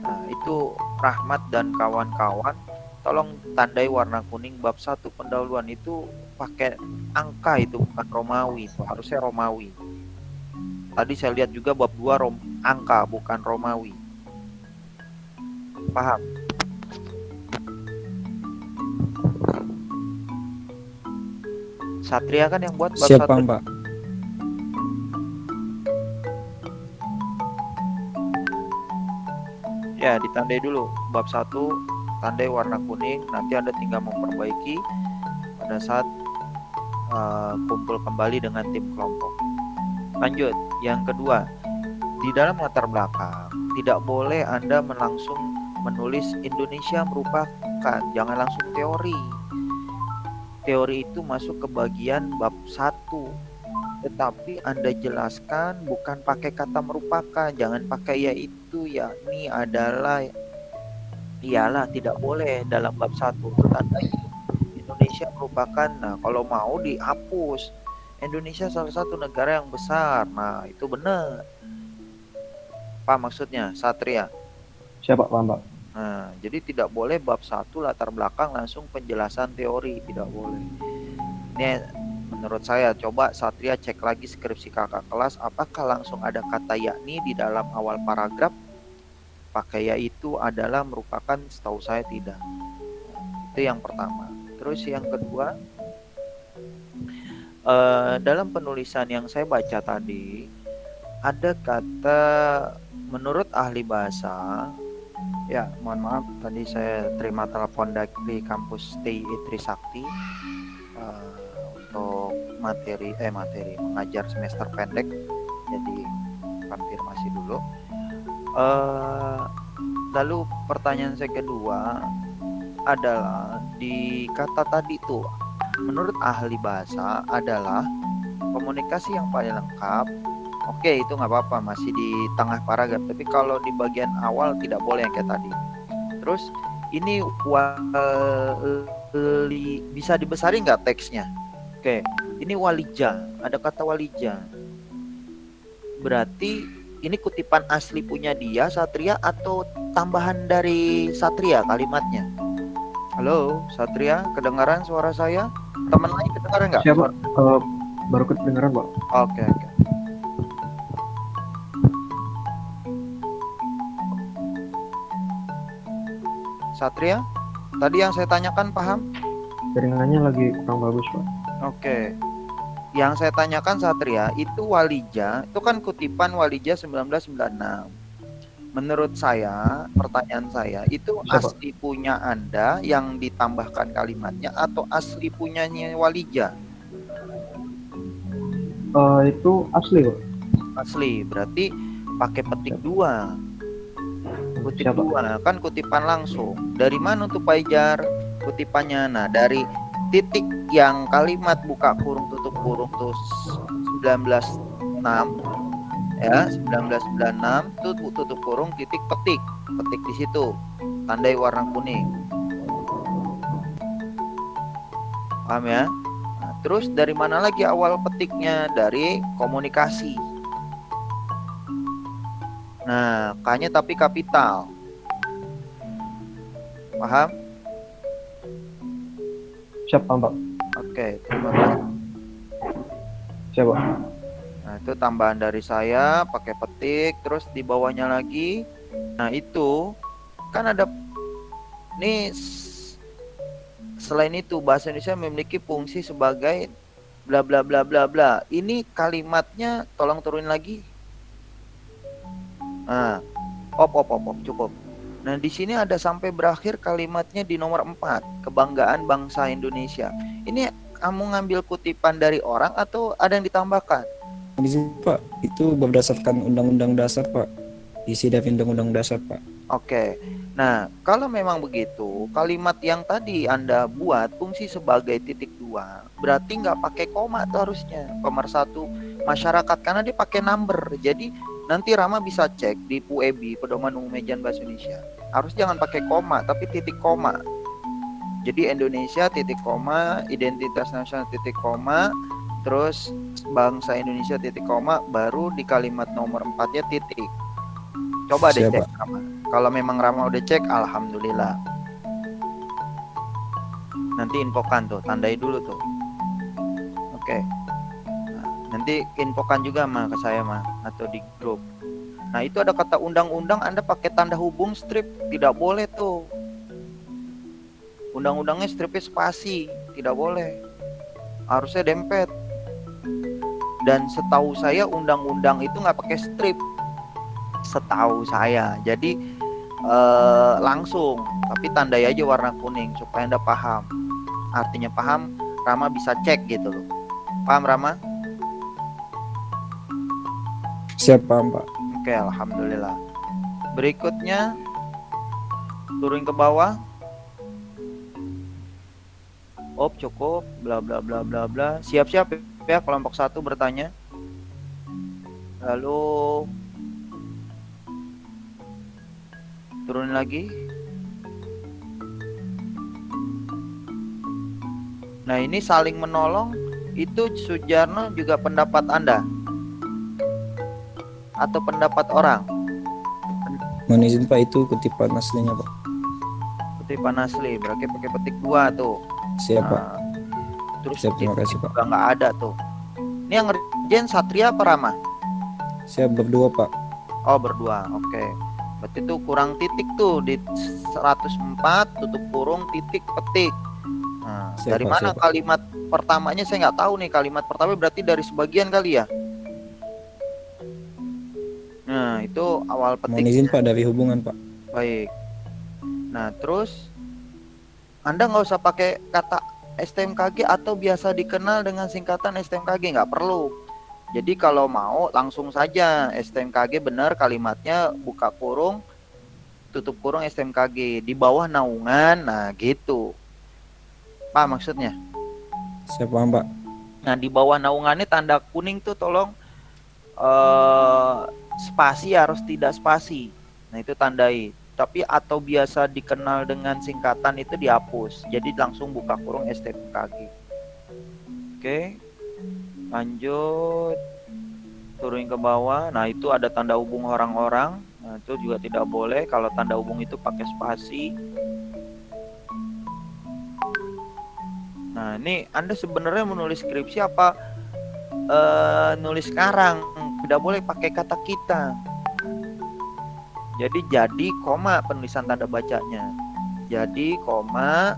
Nah, itu Rahmat dan kawan-kawan. Tolong tandai warna kuning bab 1 pendahuluan itu pakai angka, itu bukan Romawi, itu harusnya Romawi. Tadi saya lihat juga bab 2 angka bukan Romawi. Paham? Satria kan yang buat bab 1. Siap, Pak. Ya, ditandai dulu. Bab 1 tandai warna kuning, nanti Anda tinggal memperbaiki pada saat kumpul kembali dengan tim kelompok. Lanjut, yang kedua, di dalam latar belakang tidak boleh Anda langsung menulis Indonesia merupakan, jangan langsung teori. Teori itu masuk ke bagian bab 1. Tetapi Anda jelaskan bukan pakai kata merupakan, jangan pakai yaitu, yakni, adalah, ialah, tidak boleh dalam bab 1. Tandai Indonesia merupakan, nah kalau mau dihapus. Indonesia salah satu negara yang besar. Nah, itu benar. Apa maksudnya? Satria. Siapa paham, Pak? Nah, jadi tidak boleh bab 1 latar belakang langsung penjelasan teori, tidak boleh. Ini menurut saya, coba Satria cek lagi skripsi kakak kelas, apakah langsung ada kata yakni di dalam awal paragraf? Pakai yaitu, adalah, merupakan, setahu saya tidak. Itu yang pertama. Terus yang kedua, dalam penulisan yang saya baca tadi, ada kata menurut ahli bahasa. Ya, mohon maaf, tadi saya terima telepon dari kampus TI Trisakti untuk materi mengajar semester pendek, jadi konfirmasi dulu. Lalu pertanyaan saya kedua adalah di kata tadi tuh, menurut ahli bahasa adalah komunikasi yang paling lengkap. Oke, itu nggak apa-apa, masih di tengah paragraf. Tapi kalau di bagian awal tidak boleh yang kayak tadi. Terus ini bisa dibesarin nggak teksnya? Oke, ini walija, ada kata walija. Berarti ini kutipan asli punya dia, Satria, atau tambahan dari Satria kalimatnya? Halo, Satria, kedengaran suara saya? Teman lain kedengaran nggak? Siapa? Baru kedengaran, Pak. Oke. Satria, tadi yang saya tanyakan paham? Jaringannya lagi kurang bagus, Pak. Oke. Yang saya tanyakan Satria, itu walija, itu kan kutipan walija 1996. Menurut saya, pertanyaan saya, itu Siapa? asli punya Anda yang ditambahkan kalimatnya atau asli punyanya walija? Itu asli, Pak. Asli, berarti pakai petik 2. Kutip Siapa? 2, kan kutipan langsung. Dari mana tuh Pak Ijar kutipannya? Nah, dari titik yang kalimat buka kurung tutup kurung tuh 1996 ya, 1996 tutup kurung titik petik di situ, tandai warna kuning. Paham ya? Nah, terus dari mana lagi awal petiknya? Dari komunikasi. Nah, K-nya tapi kapital. Paham? Siapa, Pak? Oke, terima kasih. Siapa? Nah, itu tambahan dari saya, pakai petik, terus di bawahnya lagi. Nah, itu kan ada nih, selain itu bahasa Indonesia memiliki fungsi sebagai bla bla bla bla bla. Ini kalimatnya tolong turunin lagi. Nah, cukup. Nah, di sini ada sampai berakhir kalimatnya di nomor 4, kebanggaan bangsa Indonesia. Ini kamu ngambil kutipan dari orang atau ada yang ditambahkan? Di sini Pak, itu berdasarkan Undang-Undang Dasar Pak, isi dari Undang-Undang Dasar Pak. Oke. Nah, kalau memang begitu, kalimat yang tadi Anda buat fungsi sebagai titik 2, berarti nggak pakai koma tuh harusnya. Pemersatu masyarakat, karena dia pakai number. Jadi nanti Rama bisa cek di PUEB, Pedoman Umum Ejaan Bahasa Indonesia. Harus jangan pakai koma, tapi titik koma. Jadi Indonesia titik koma, identitas nasional titik koma, terus bangsa Indonesia titik koma, baru di kalimat nomor 4-nya titik. Coba deh cek Rama. Kalau memang Rama udah cek, alhamdulillah. Nanti infokan tuh, tandai dulu tuh. Oke. Nah, nanti infokan juga mah ke saya mah, atau di grup. Nah, itu ada kata undang-undang, Anda pakai tanda hubung strip, tidak boleh tuh. Undang-undangnya stripnya spasi, tidak boleh. Harusnya dempet. Dan setahu saya undang-undang itu nggak pakai strip. Setahu saya. Jadi langsung, tapi tandai aja warna kuning supaya Anda paham. Artinya paham, Rama bisa cek gitu loh. Paham Rama? Siap, paham Pak. Oke, alhamdulillah. Berikutnya turun ke bawah. Cukup, bla bla bla bla bla. Siap-siap ya, kelompok 1 bertanya. Lalu turun lagi. Nah, ini saling menolong itu Sujarno juga pendapat Anda atau pendapat orang? Mohon izin Pak, itu kutipan aslinya Pak. Kutipan asli, berarti pakai petik 2 tuh. Siap Pak. Nah, terus Siap, terima kasih Pak. juga nggak ada tuh. Ini yang ngerjain Satria apa Rama? Siap, berdua Pak. Oh, berdua, oke. Berarti tuh kurang titik tuh di 104 tutup kurung titik petik. Nah, Siap, dari Pak, mana siap, Pak. kalimat pertamanya saya nggak tahu nih. Kalimat pertama berarti dari sebagian kali ya. Nah, itu awal petik. Mohon izin Pak, dari hubungan Pak. Baik. Nah, terus Anda nggak usah pakai kata STMKG atau biasa dikenal dengan singkatan STMKG, nggak perlu. Jadi kalau mau langsung saja STMKG benar kalimatnya, buka kurung, tutup kurung STMKG, di bawah naungan, nah gitu. Pak maksudnya? Siap, paham Pak. Nah, di bawah naungannya tanda kuning tuh tolong spasi harus tidak spasi. Nah, itu tandai. Tapi atau biasa dikenal dengan singkatan itu dihapus. Jadi langsung buka kurung STMKG. Oke. Lanjut. Turun ke bawah. Nah, itu ada tanda hubung orang-orang. Nah, itu juga tidak boleh kalau tanda hubung itu pakai spasi. Nah, ini Anda sebenarnya menulis skripsi apa nulis sekarang? Tidak boleh pakai kata kita. Jadi koma penulisan tanda bacanya. Jadi koma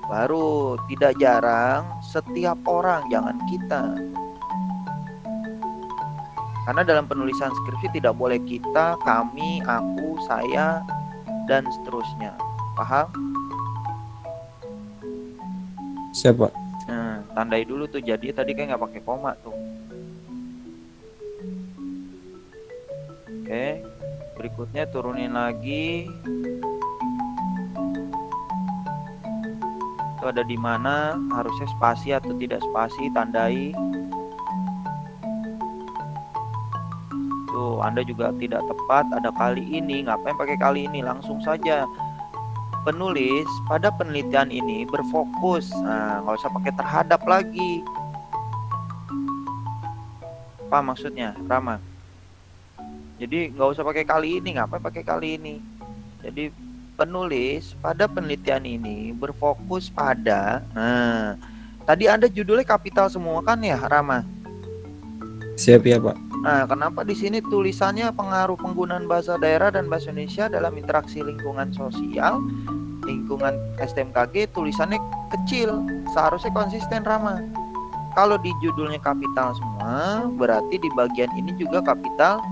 baru, tidak jarang, setiap orang, jangan kita. Karena dalam penulisan skripsi tidak boleh kita, kami, aku, saya, dan seterusnya. Paham? Siap Pak. Nah, tandai dulu tuh. Jadi tadi kan nggak pakai koma tuh. Oke. Berikutnya turunin lagi. Itu ada di mana, harusnya spasi atau tidak spasi, tandai. Tuh, Anda juga tidak tepat, ada kali ini. Ngapain pakai kali ini? Langsung saja. Penulis pada penelitian ini berfokus. Nah, nggak usah pakai terhadap lagi. Apa maksudnya, Rama? Jadi nggak usah pakai kali ini. Ngapain pakai kali ini? Jadi penulis pada penelitian ini berfokus pada. Nah, tadi Anda judulnya kapital semua kan ya, Rama? Siap ya Pak. Nah, kenapa di sini tulisannya pengaruh penggunaan bahasa daerah dan bahasa Indonesia dalam interaksi lingkungan sosial, lingkungan STMKG, tulisannya kecil, seharusnya konsisten, Rama. Kalau di judulnya kapital semua, berarti di bagian ini juga kapital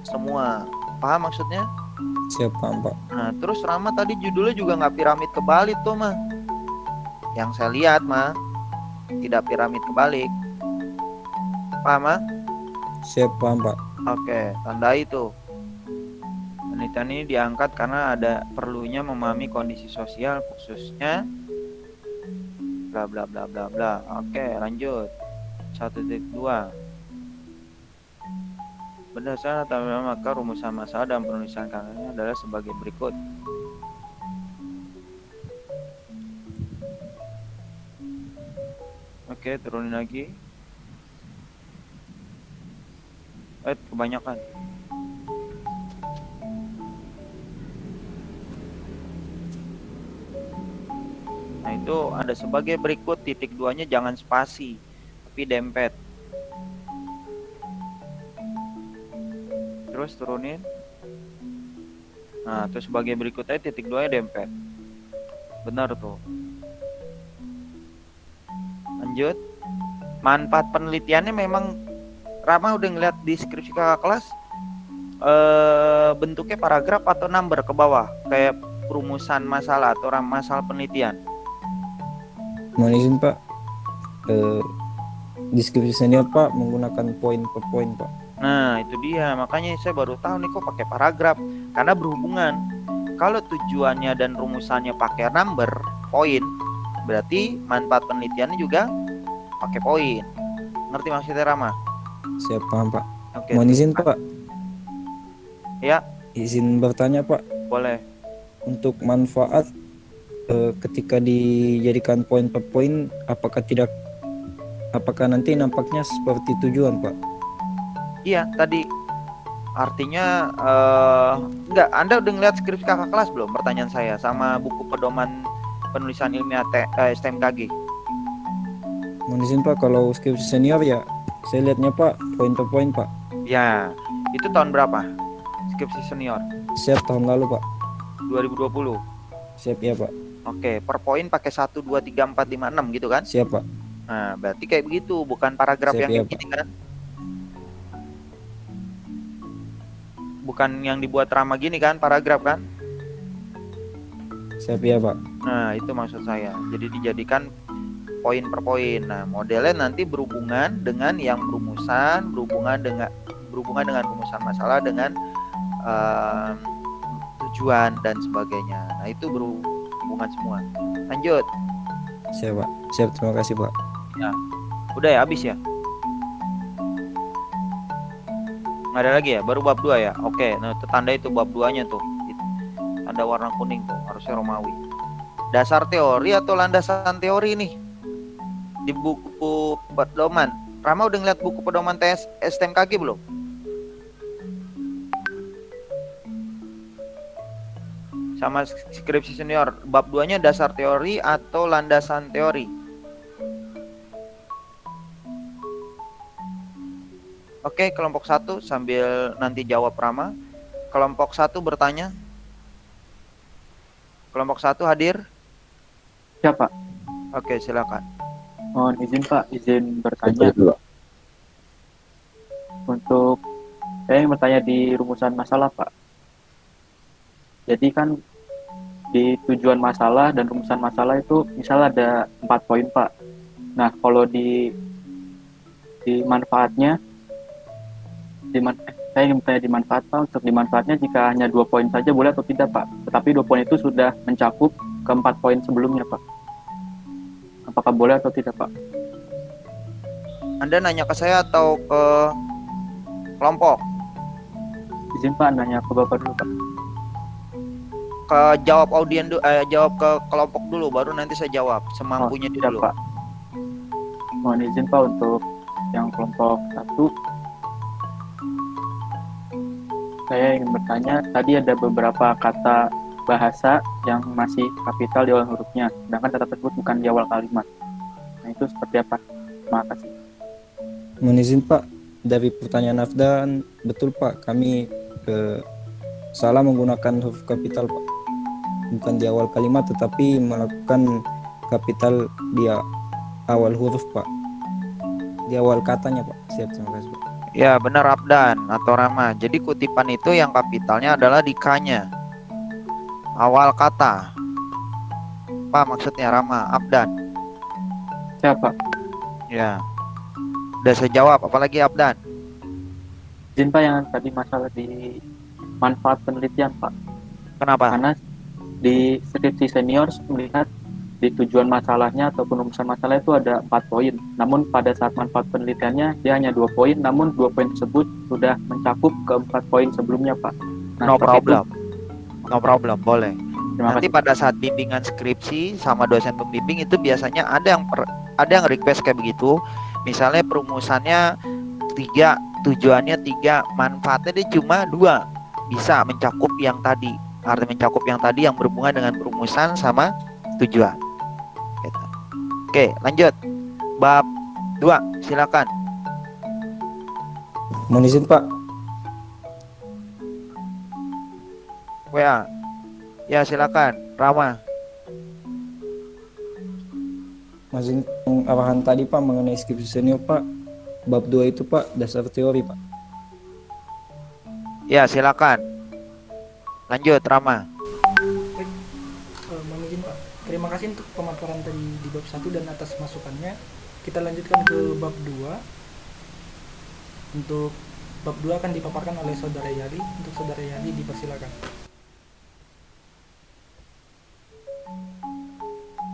semua. Paham maksudnya? Siap, paham Pak. Nah, terus Rama tadi judulnya juga nggak piramid kebalik tuh, mah. Yang saya lihat, mah, tidak piramid kebalik. Paham, mah? Siap, paham Pak. Oke, tandai itu. Penelitian ini diangkat karena ada perlunya memahami kondisi sosial khususnya bla bla bla bla bla. Oke, lanjut. 1.2. Berdasarkan tabel maka rumusan masalah dan penulisan karyanya adalah sebagai berikut. Oke, turunin lagi. Kebanyakan. Nah, itu ada sebagai berikut, titik duanya jangan spasi, tapi dempet. Terus turunin. Nah, terus sebagai berikutnya titik duanya dempet. Benar tuh. Lanjut. Manfaat penelitiannya memang Rama udah ngeliat di skripsi kakak kelas? bentuknya paragraf atau number ke bawah kayak perumusan masalah atau masalah penelitian. Mohon izin Pak, deskripsi senior Pak menggunakan poin per poin Pak. Nah, itu dia. Makanya saya baru tahu nih kok pakai paragraf. Karena berhubungan. Kalau tujuannya dan rumusannya pakai number, poin, berarti manfaat penelitiannya juga pakai poin. Ngerti maksudnya, Rama? Siap, paham Pak. Oke. Mohon izin Pak. Ya, Izin bertanya Pak, boleh. untuk manfaat ketika dijadikan poin per poin, apakah nanti nampaknya seperti tujuan Pak? Iya, tadi artinya enggak, Anda udah ngeliat skripsi kakak kelas belum? Pertanyaan saya sama buku pedoman penulisan ilmiah STMKG. Mohon izin Pak, kalau skripsi senior ya saya lihatnya Pak poin per poin Pak. Ya, itu tahun berapa? Skripsi senior Siap, tahun lalu Pak. 2020. Siap ya Pak. Oke, per poin pakai 1 2 3 4 5 6 gitu kan? Siap Pak. Nah, berarti kayak begitu, bukan paragraf Siap, yang iya, kayak gini kan? Bukan yang dibuat Rama gini kan, paragraf kan? Siap ya Pak. Nah, itu maksud saya. Jadi dijadikan poin per poin. Nah, modelnya nanti berhubungan dengan yang berumusan, berhubungan dengan rumusan masalah, dengan tujuan dan sebagainya. Nah, itu berhubungan semua. Lanjut. Siap Pak. Siap, terima kasih Pak. Ya. Udah ya, habis ya? Nggak ada lagi ya? Baru bab 2 ya? Oke, nah itu tanda itu bab 2-nya tuh. Tanda warna kuning tuh, harusnya Romawi. Dasar teori atau landasan teori nih? Di buku pedoman. Rama udah ngeliat buku pedoman tes STMKG belum? Sama skripsi senior, bab 2-nya dasar teori atau landasan teori? Oke, kelompok 1 sambil nanti jawab Rama. Kelompok 1 bertanya. Kelompok 1 hadir? Siapa? Oke, silakan. Mohon izin Pak, izin bertanya. Untuk saya ingin bertanya di rumusan masalah Pak. Jadi kan di tujuan masalah dan rumusan masalah itu misal ada 4 poin Pak. Nah, kalau di manfaatnya, saya ingin bertanya di manfaat Pak. Untuk di manfaatnya jika hanya 2 poin saja boleh atau tidak Pak? Tetapi 2 poin itu sudah mencakup ke 4 poin sebelumnya Pak. Apakah boleh atau tidak Pak? Anda nanya ke saya atau ke kelompok? Izin Pak, nanya ke Bapak dulu Pak. Jawab audien dulu, jawab ke kelompok dulu, baru nanti saya jawab semampunya Tidak, dulu. Pak. Mohon izin Pak untuk yang kelompok 1. Saya ingin bertanya, tadi ada beberapa kata bahasa yang masih kapital di awal hurufnya, sedangkan kata tersebut bukan di awal kalimat. Nah, itu seperti apa? Terima kasih. Mohon izin Pak, dari pertanyaan Afdan, betul Pak, kami salah menggunakan huruf kapital Pak. Bukan di awal kalimat tetapi melakukan kapital di awal huruf Pak. Di awal katanya Pak. Siap, terima kasih Pak. Ya, benar Abdan atau Rama. Jadi kutipan itu yang kapitalnya adalah di K-nya. Awal kata. Pak maksudnya Rama, Abdan. Siapa? Ya. Udah saya jawab, apalagi Abdan? Izin Pak, yang tadi masalah di manfaat penelitian Pak. Kenapa? Karena di skripsi senior melihat di tujuan masalahnya atau rumusan masalah itu ada 4 poin. Namun pada saat manfaat penelitiannya dia hanya 2 poin, namun 2 poin tersebut sudah mencakup ke 4 poin sebelumnya Pak. Nah, No problem. No problem, boleh. Terima Nanti kasih. pada saat bimbingan skripsi sama dosen pembimbing itu biasanya ada yang request kayak begitu. Misalnya perumusannya 3, tujuannya 3, manfaatnya dia cuma 2. Bisa mencakup yang tadi. Arti mencakup yang tadi yang berhubungan dengan perumusan sama tujuan. Gitu. Oke, lanjut. Bab 2, silakan. Mohon izin Pak. WA. Ya, silakan. Rama. Masih arahan tadi Pak mengenai skripsi senior Pak. Bab 2 itu Pak, dasar teori Pak. Ya, silakan. Lanjut, Rama. Baik, mohon izin Pak. Terima kasih untuk pemaparan tadi di bab 1 dan atas masukannya. Kita lanjutkan ke bab 2. Untuk bab 2 akan dipaparkan oleh Saudara Yali. Untuk Saudara Yali dipersilakan.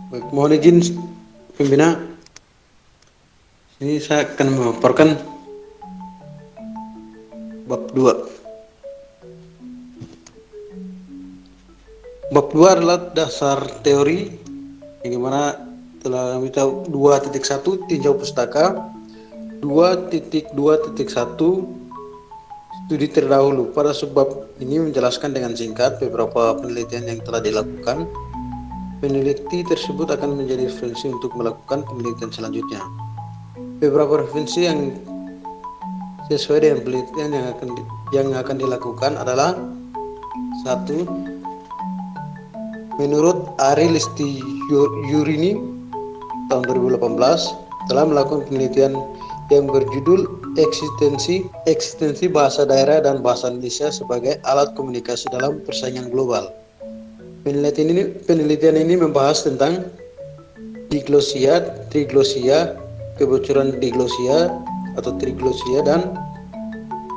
Baik, mohon izin pembina. Ini saya akan memaparkan bab 2. Bab 2 adalah dasar teori yang dimana telah kami tahu 2.1 tinjau pustaka, 2.2.1 studi terdahulu. Pada subbab ini menjelaskan dengan singkat beberapa penelitian yang telah dilakukan. Peneliti tersebut akan menjadi referensi untuk melakukan penelitian selanjutnya. Beberapa referensi yang sesuai dengan penelitian yang akan dilakukan adalah: 1. Menurut Ari Listi Yurini tahun 2018 telah melakukan penelitian yang berjudul eksistensi bahasa daerah dan bahasa Indonesia sebagai alat komunikasi dalam persaingan global. Penelitian ini membahas tentang diglosia, triglosia, kebocoran diglosia atau triglosia, dan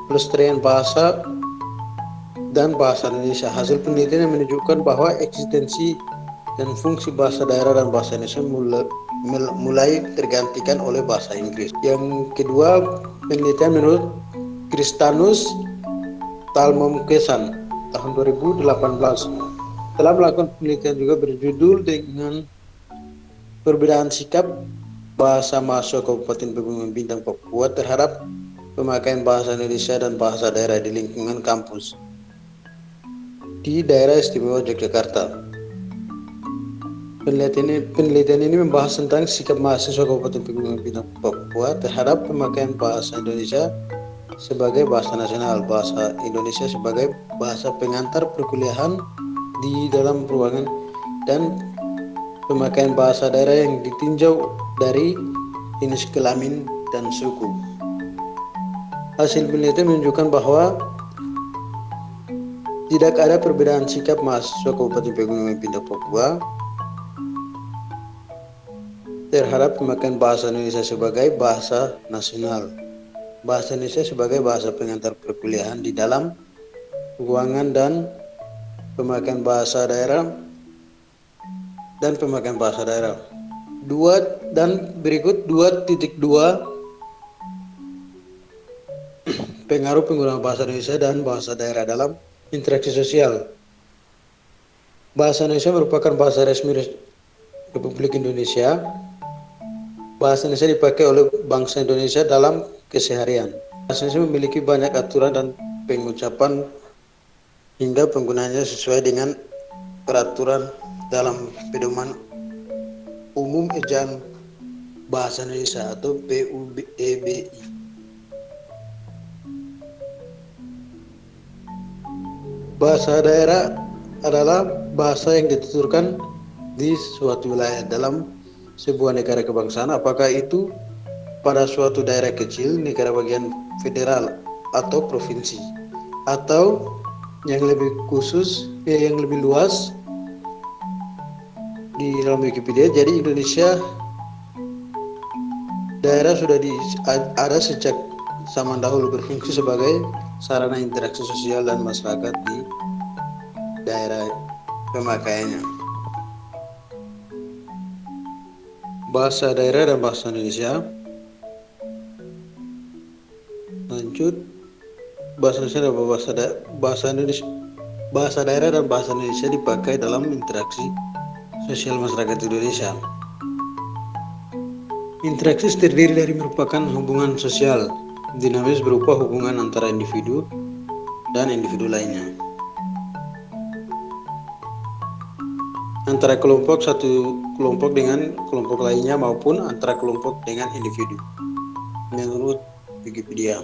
pelestarian bahasa dan bahasa Indonesia. Hasil penelitian yang menunjukkan bahwa eksistensi dan fungsi bahasa daerah dan bahasa Indonesia mulai tergantikan oleh bahasa Inggris. Yang kedua, penelitian menurut Kristanus Talmomkesan tahun 2018 telah melakukan penelitian juga berjudul dengan perbedaan sikap bahasa mahasiswa Kabupaten Pegunungan Bintang Papua terhadap pemakaian bahasa Indonesia dan bahasa daerah di lingkungan kampus di Daerah Istimewa Yogyakarta. Penelitian ini membahas tentang sikap mahasiswa Kabupaten Pegunungan Bintang Papua terhadap pemakaian bahasa Indonesia sebagai bahasa nasional, bahasa Indonesia sebagai bahasa pengantar perkuliahan di dalam ruangan, dan pemakaian bahasa daerah yang ditinjau dari jenis kelamin dan suku. Hasil penelitian menunjukkan bahwa tidak ada perbedaan sikap mahasiswa Kabupaten Pegunungan Bintang Papua terhadap pemakaian bahasa Indonesia sebagai bahasa nasional, bahasa Indonesia sebagai bahasa pengantar perkuliahan di dalam ruangan, dan pemakaian bahasa daerah dan pemakaian bahasa daerah. Berikut 2.2 pengaruh penggunaan bahasa Indonesia dan bahasa daerah dalam interaksi sosial. Bahasa Indonesia merupakan bahasa resmi Republik Indonesia. Bahasa Indonesia dipakai oleh bangsa Indonesia dalam keseharian. Bahasa Indonesia memiliki banyak aturan dan pengucapan hingga penggunaannya sesuai dengan peraturan dalam Pedoman Umum Ejaan Bahasa Indonesia atau PUEBI. Bahasa daerah adalah bahasa yang dituturkan di suatu wilayah dalam sebuah negara kebangsaan, apakah itu pada suatu daerah kecil, negara bagian federal atau provinsi, atau yang lebih khusus, yang lebih luas di dalam Wikipedia. Jadi Indonesia daerah sudah ada sejak zaman dahulu, berfungsi sebagai sarana interaksi sosial dan masyarakat di daerah pemakaiannya. Bahasa daerah dan bahasa Indonesia. Lanjut, bahasa Indonesia dan bahasa daerah dan bahasa Indonesia dipakai dalam interaksi sosial masyarakat Indonesia. Interaksi terdiri dari merupakan hubungan sosial dinamis berupa hubungan antara individu dan individu lainnya, antara satu kelompok dengan kelompok lainnya, maupun antara kelompok dengan individu, menurut Wikipedia.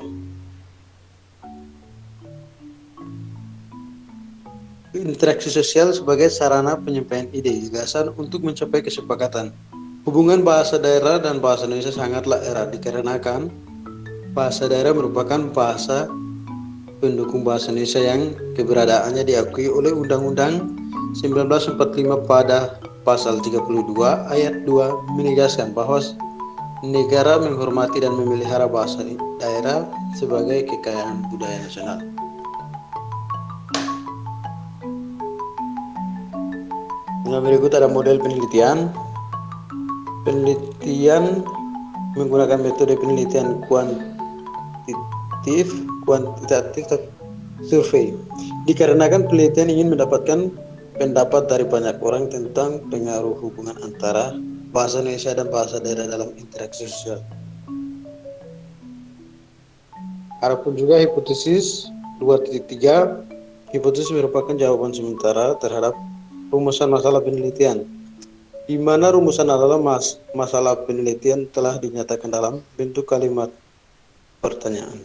Interaksi sosial sebagai sarana penyampaian ide gagasan untuk mencapai kesepakatan. Hubungan bahasa daerah dan bahasa Indonesia sangatlah erat dikarenakan bahasa daerah merupakan bahasa pendukung bahasa Indonesia yang keberadaannya diakui oleh Undang-Undang 1945 pada pasal 32 ayat 2 menegaskan bahwa negara menghormati dan memelihara bahasa daerah sebagai kekayaan budaya nasional. Yang berikut ada model penelitian. Penelitian menggunakan metode penelitian kuantitatif survei. Dikarenakan penelitian ingin mendapatkan pendapat dari banyak orang tentang pengaruh hubungan antara bahasa Indonesia dan bahasa daerah dalam interaksi sosial. Adapun juga hipotesis 2.3. Hipotesis merupakan jawaban sementara terhadap rumusan masalah penelitian, di mana rumusan adalah masalah penelitian telah dinyatakan dalam bentuk kalimat pertanyaan.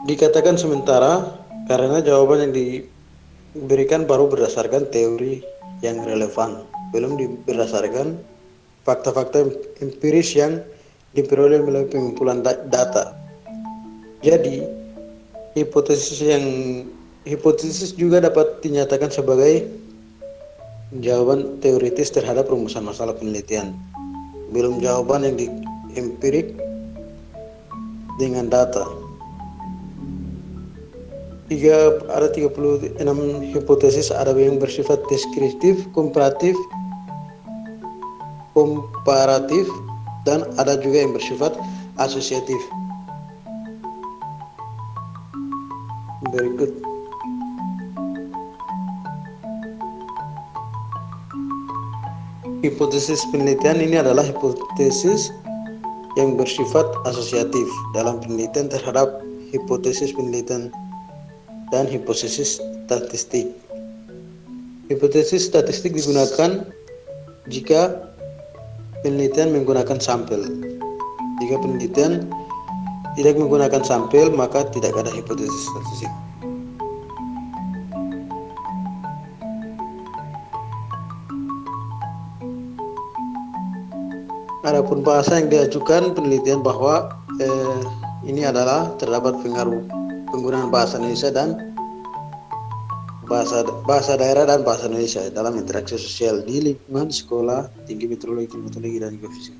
Dikatakan sementara karena jawaban yang diberikan baru berdasarkan teori yang relevan, belum berdasarkan fakta-fakta empiris yang diperoleh melalui pengumpulan data. Jadi, hipotesis juga dapat dinyatakan sebagai jawaban teoritis terhadap rumusan masalah penelitian, belum jawaban yang empirik dengan data. Ada 36 hipotesis, ada yang bersifat deskriptif, komparatif, dan ada juga yang bersifat asosiatif. Berikut hipotesis penelitian ini adalah hipotesis yang bersifat asosiatif dalam penelitian terhadap hipotesis penelitian dan hipotesis statistik. Hipotesis statistik digunakan jika penelitian menggunakan sampel. Jika penelitian tidak menggunakan sampel, maka tidak ada hipotesis statistik. Adapun bahasa yang diajukan penelitian bahwa ini adalah terdapat pengaruh penggunaan bahasa Indonesia dan bahasa daerah dan bahasa Indonesia dalam interaksi sosial di lingkungan sekolah, tinggi meteorologi, klimatologi, dan geofisika.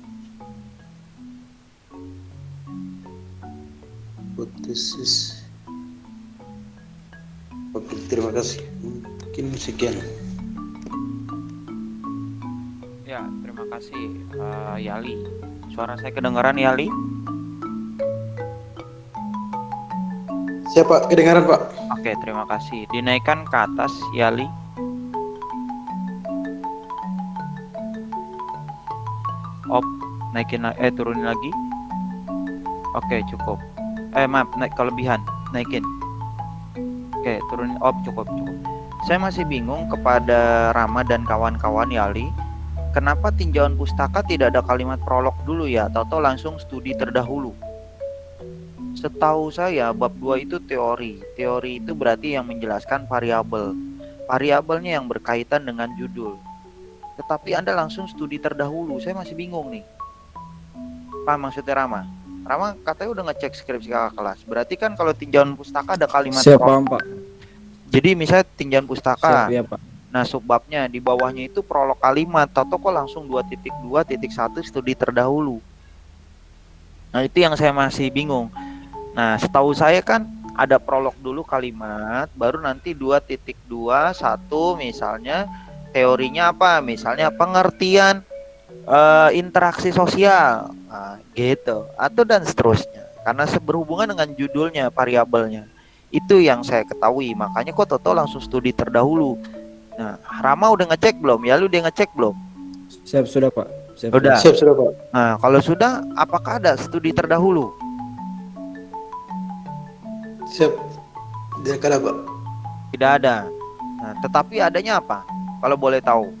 Hipotesis. Oke, terima kasih. Mungkin sekian. Ya, terima kasih Yali. Suara saya kedengaran, Yali? Siapa? Kedengaran, Pak? Oke, terima kasih. Dinaikkan ke atas, Yali. Turunin lagi. Oke, cukup. Maaf, naik kelebihan, naikin. Oke, turunin. Cukup. Saya masih bingung kepada Rama dan kawan-kawan Yali. Kenapa tinjauan pustaka tidak ada kalimat prolog dulu ya, atau langsung studi terdahulu? Setahu saya bab 2 itu teori. Teori itu berarti yang menjelaskan variabel. Variabelnya yang berkaitan dengan judul. Tetapi Anda langsung studi terdahulu. Saya masih bingung nih. Paham maksudnya Rama? Rama katanya udah ngecek skripsi kakak kelas. Berarti kan kalau tinjauan pustaka ada kalimat Siap, paham, Pak. Jadi misalnya tinjauan pustaka. Siap, ya, Pak. Nah, subbabnya di bawahnya itu prolog kalimat. Atau kok langsung 2.2.1 studi terdahulu. Nah, itu yang saya masih bingung. Nah, setahu saya kan ada prolog dulu kalimat, baru nanti 2.21 misalnya teorinya apa? Misalnya pengertian interaksi sosial, gitu. Atau dan seterusnya. Karena berhubungan dengan judulnya, variabelnya. Itu yang saya ketahui. Makanya kok Toto langsung studi terdahulu. Nah, Rama udah ngecek belum? Ya, lu udah ngecek belum? Siap, sudah, Pak. Sudah. Siap, sudah, Pak. Nah, kalau sudah, apakah ada studi terdahulu? Siap. Tidak ada, Pak. Tidak ada. Nah, tetapi adanya apa? Kalau boleh tahu.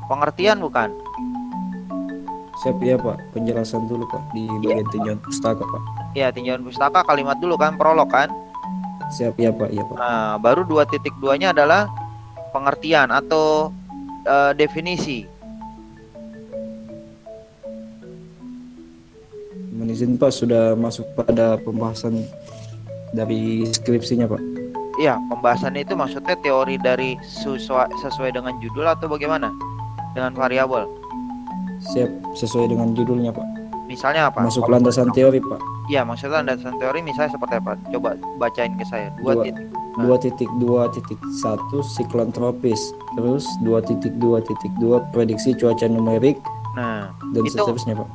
Pengertian bukan? Siap, ya, Pak. Penjelasan dulu, Pak, di bagian tinjauan pustaka, Pak. Ya, tinjauan pustaka kalimat dulu kan, prolog kan? Siap, ya, Pak. Ya, Pak. Nah, baru 2.2-nya adalah pengertian atau definisi. Izin Pak, sudah masuk pada pembahasan dari skripsinya Pak. Iya, pembahasannya itu maksudnya teori dari sesuai dengan judul atau bagaimana? Dengan variabel. Siap, sesuai dengan judulnya Pak. Misalnya apa? Masuk landasan teori Pak. Iya, maksudnya landasan teori misalnya seperti apa? Coba bacain ke saya. 2.2.1 siklon tropis, terus 2.2.2 prediksi cuaca numerik, Nah, dan itu seterusnya Pak.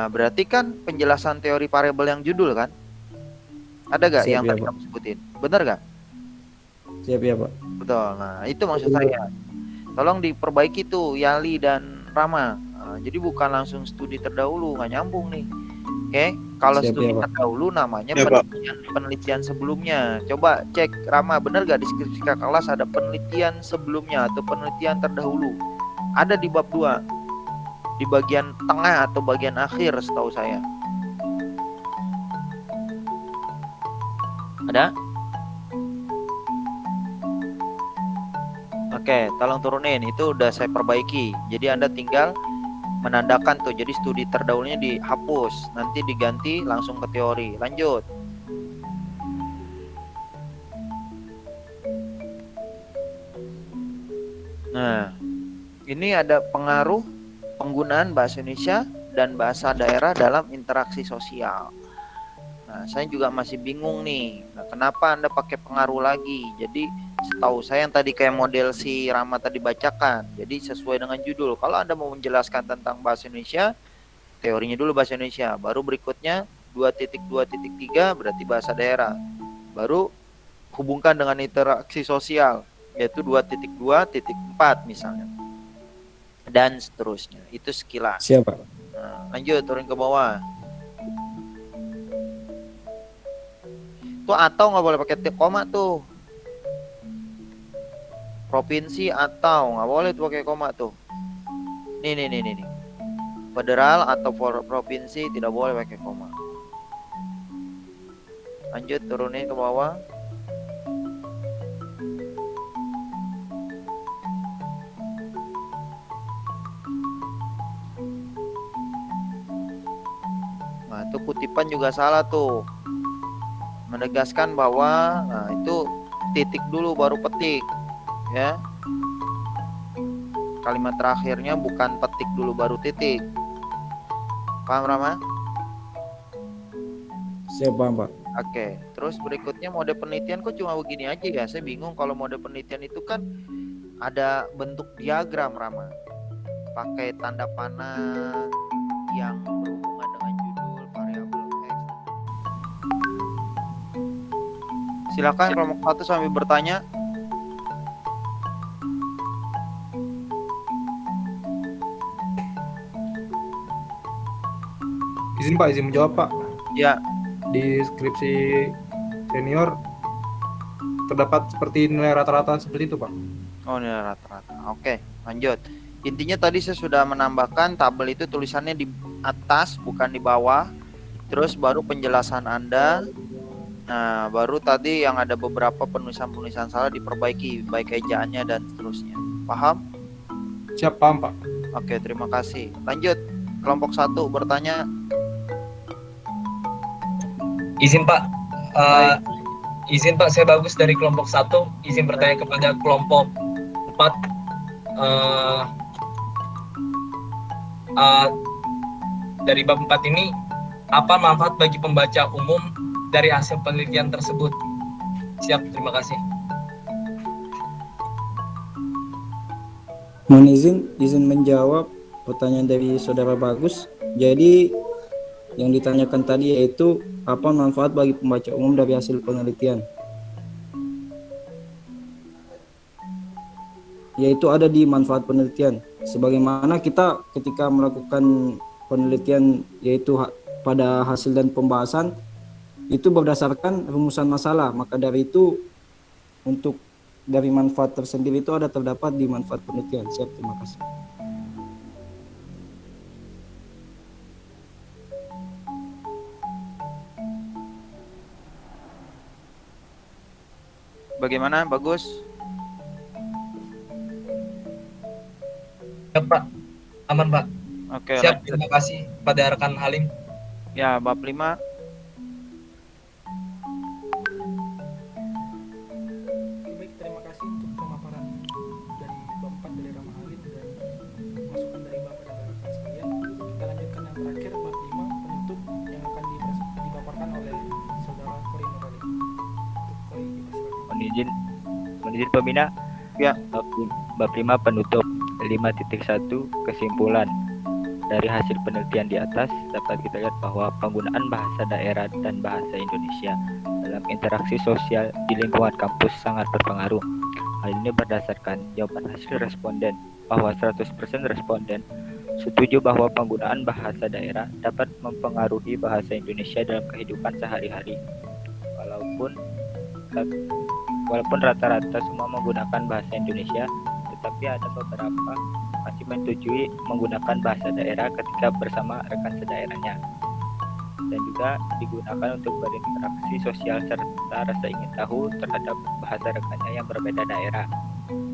berarti kan penjelasan teori variabel yang judul kan? Ada gak Siap, yang ya, tadi Pak. kamu sebutin? Bener gak? Siap ya Pak. Betul. Nah, itu maksud saya. Tolong diperbaiki tuh Yali dan Rama. Nah, jadi bukan langsung studi terdahulu, nggak nyambung nih. Oke, kalau Siap, studi ya, Pak. terdahulu namanya Ya, Pak. penelitian sebelumnya. Coba cek Rama, bener gak di skripsi kakak kelas ada penelitian sebelumnya atau penelitian terdahulu? Ada di bab 2. Di bagian tengah atau bagian akhir setahu saya. Ada? Oke, tolong turunin. Itu udah saya perbaiki. Jadi Anda tinggal menandakan tuh. Jadi studi terdahulunya dihapus. Nanti diganti langsung ke teori. Lanjut. Nah, ini ada pengaruh penggunaan bahasa Indonesia dan bahasa daerah dalam interaksi sosial. Nah, saya juga masih bingung nih. Nah, kenapa Anda pakai pengaruh lagi? Jadi, setahu saya yang tadi kayak model si Rama tadi bacakan. Jadi, sesuai dengan judul. Kalau Anda mau menjelaskan tentang bahasa Indonesia, teorinya dulu bahasa Indonesia. Baru berikutnya 2.2.3 berarti bahasa daerah. Baru hubungkan dengan interaksi sosial, yaitu 2.2.4 misalnya. Dan seterusnya. Itu sekilas. Siap Pak. Nah, lanjut turun ke bawah. Tuh atau nggak boleh pakai koma tuh. Provinsi atau nggak boleh tuh pakai koma tuh. Nih. Federal atau provinsi tidak boleh pakai koma. Lanjut turunin ke bawah. Nah, itu kutipan juga salah tuh. Menegaskan bahwa nah itu titik dulu baru petik ya. Kalimat terakhirnya bukan petik dulu baru titik. Paham Rama? Siap paham Pak. Oke, terus berikutnya mode penelitian kok cuma begini aja ya? Saya bingung kalau mode penelitian itu kan ada bentuk diagram Rama. Pakai tanda panah yang berhubungan dengan judul, variabel X. Silakan kelompok 1 sambil bertanya. Izin Pak, izin menjawab Pak. Ya, Di skripsi senior terdapat seperti nilai rata-rata seperti itu Pak. oh ini rata-rata. Oke, lanjut. Intinya tadi saya sudah menambahkan tabel itu tulisannya di atas bukan di bawah. Terus baru penjelasan Anda. Nah, baru tadi yang ada beberapa penulisan-penulisan salah diperbaiki, baik ejaannya dan seterusnya. Paham? Siap, paham Pak. Oke, terima kasih. Lanjut. Kelompok 1 bertanya. Izin Pak, izin Pak, saya Bagus dari kelompok 1. Izin bertanya kepada kelompok 4. Dari bab 4 ini, apa manfaat bagi pembaca umum dari hasil penelitian tersebut? Siap, terima kasih. Mohon izin menjawab pertanyaan dari Saudara Bagus. Jadi yang ditanyakan tadi yaitu apa manfaat bagi pembaca umum dari hasil penelitian? Yaitu ada di manfaat penelitian. Sebagaimana kita ketika melakukan penelitian yaitu pada hasil dan pembahasan itu berdasarkan rumusan masalah. Maka dari itu untuk dari manfaat tersendiri itu ada terdapat di manfaat penelitian. Siap, terima kasih. Bagaimana? Bagus? Ya Pak, aman Pak. Oke, Siap, lanjut. terima kasih pada rekan Halim. Ya, bab 5. Baik, terima kasih untuk pemaparan dari bab 4 dari Rama Alim dan masukan dari Bapak dan rekan sekalian. Kita lanjutkan yang terakhir, bab 5 penutup yang akan dipaparkan oleh saudara Kori Nurali. Untuk Kori, dipersilakan. Mohon izin pembina. Ya. Bab 5 penutup 5.1 kesimpulan. Dari hasil penelitian di atas dapat kita lihat bahwa penggunaan bahasa daerah dan bahasa Indonesia dalam interaksi sosial di lingkungan kampus sangat berpengaruh. Hal ini berdasarkan jawaban hasil responden bahwa 100% responden setuju bahwa penggunaan bahasa daerah dapat mempengaruhi bahasa Indonesia dalam kehidupan sehari-hari. Walaupun rata-rata semua menggunakan bahasa Indonesia, tetapi ada beberapa masih menyetujui menggunakan bahasa daerah ketika bersama rekan sedaerahnya, dan juga digunakan untuk berinteraksi sosial serta rasa ingin tahu terhadap bahasa rekannya yang berbeda daerah.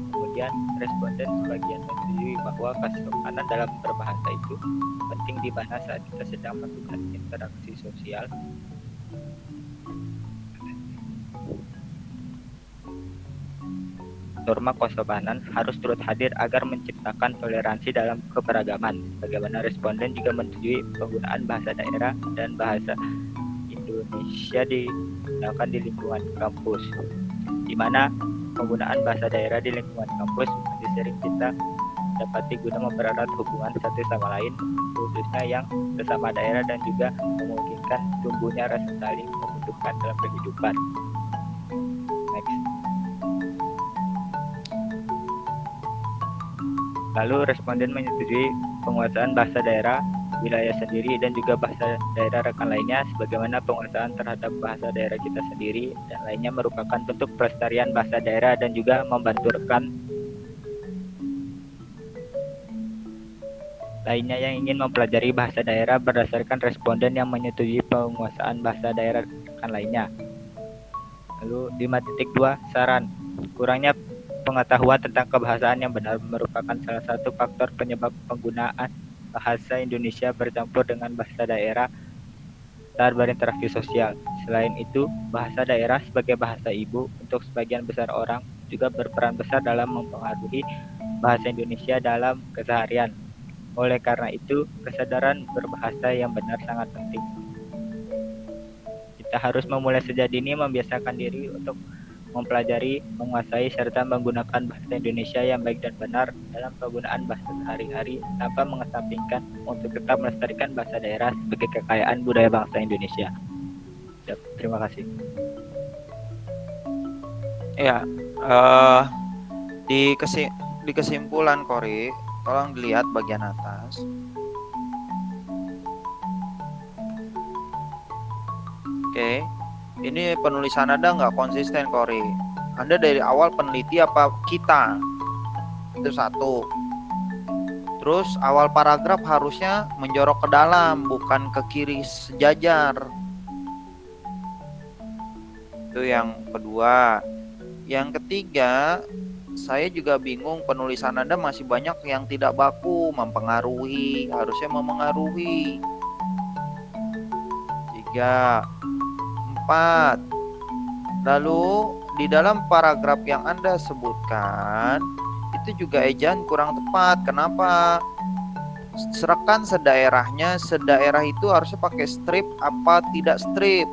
Kemudian responden sebagian menyetujui bahwa kesopanan dalam berbahasa itu penting di mana saat kita sedang melakukan interaksi sosial. Norma kesopanan harus turut hadir agar menciptakan toleransi dalam keberagaman. Bagaimana responden juga menyetujui penggunaan bahasa daerah dan bahasa Indonesia digunakan di lingkungan kampus, di mana penggunaan bahasa daerah di lingkungan kampus masih sering kita dapati guna mempererat hubungan satu sama lain, khususnya yang sesama daerah, dan juga memungkinkan tumbuhnya rasa saling membutuhkan dalam kehidupan. Next. Lalu responden menyetujui penguasaan bahasa daerah wilayah sendiri dan juga bahasa daerah rekan lainnya, sebagaimana penguasaan terhadap bahasa daerah kita sendiri dan lainnya merupakan bentuk pelestarian bahasa daerah dan juga membantu rekan lainnya yang ingin mempelajari bahasa daerah berdasarkan responden yang menyetujui penguasaan bahasa daerah rekan lainnya. Lalu 5.2 saran. Kurangnya pengetahuan tentang kebahasaan yang benar merupakan salah satu faktor penyebab penggunaan bahasa Indonesia bercampur dengan bahasa daerah saat berinteraksi sosial. Selain itu, bahasa daerah sebagai bahasa ibu untuk sebagian besar orang juga berperan besar dalam mempengaruhi bahasa Indonesia dalam keseharian. Oleh karena itu, kesadaran berbahasa yang benar sangat penting. Kita harus memulai sejak dini membiasakan diri untuk mempelajari, menguasai, serta menggunakan bahasa Indonesia yang baik dan benar dalam penggunaan bahasa sehari-hari tanpa mengesampingkan untuk tetap melestarikan bahasa daerah sebagai kekayaan budaya bangsa Indonesia. Terima kasih. Ya, di kesimpulan Kori, tolong dilihat bagian atas. Oke. Ini penulisan Anda nggak konsisten, Kori. Anda dari awal peneliti apa kita? Itu satu. Terus awal paragraf harusnya menjorok ke dalam, bukan ke kiri sejajar. Itu yang kedua. Yang ketiga, saya juga bingung, penulisan Anda masih banyak yang tidak baku, mempengaruhi, harusnya memengaruhi. 3, 4. Lalu di dalam paragraf yang Anda sebutkan itu juga ejaan kurang tepat. Kenapa? Rekan sedaerahnya, sedaerah itu harusnya pakai strip apa tidak strip.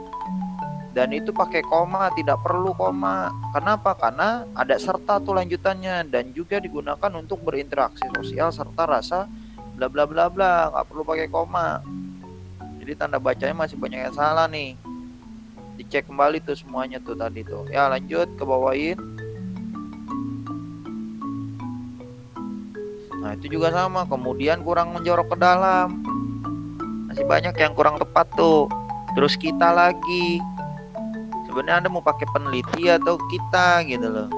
Dan itu pakai koma, tidak perlu koma. Kenapa? Karena ada serta tuh lanjutannya, dan juga digunakan untuk berinteraksi sosial serta rasa bla bla bla bla, nggak perlu pakai koma. Jadi tanda bacanya masih banyak yang salah nih. Dicek kembali tuh semuanya tuh tadi tuh. Ya, lanjut ke bawain. Nah, itu juga sama, kemudian kurang menjorok ke dalam. Masih banyak yang kurang tepat tuh. Terus kita lagi. Sebenarnya Anda mau pakai peneliti atau kita gitu loh.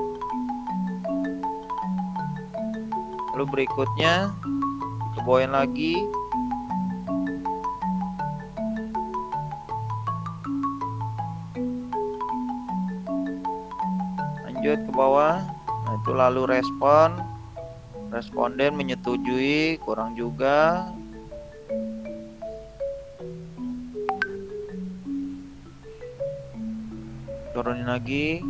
Lalu berikutnya kebawain lagi. Lanjut ke bawah. Nah, itu lalu responden menyetujui, kurang juga. Turunin lagi.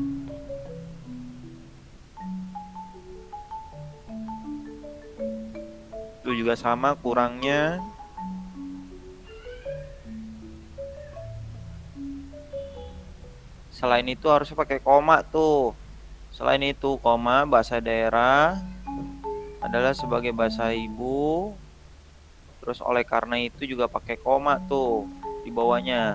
Itu juga sama kurangnya. Selain itu harusnya pakai koma tuh. Selain itu koma bahasa daerah adalah sebagai bahasa ibu. Terus oleh karena itu juga pakai koma tuh di bawahnya.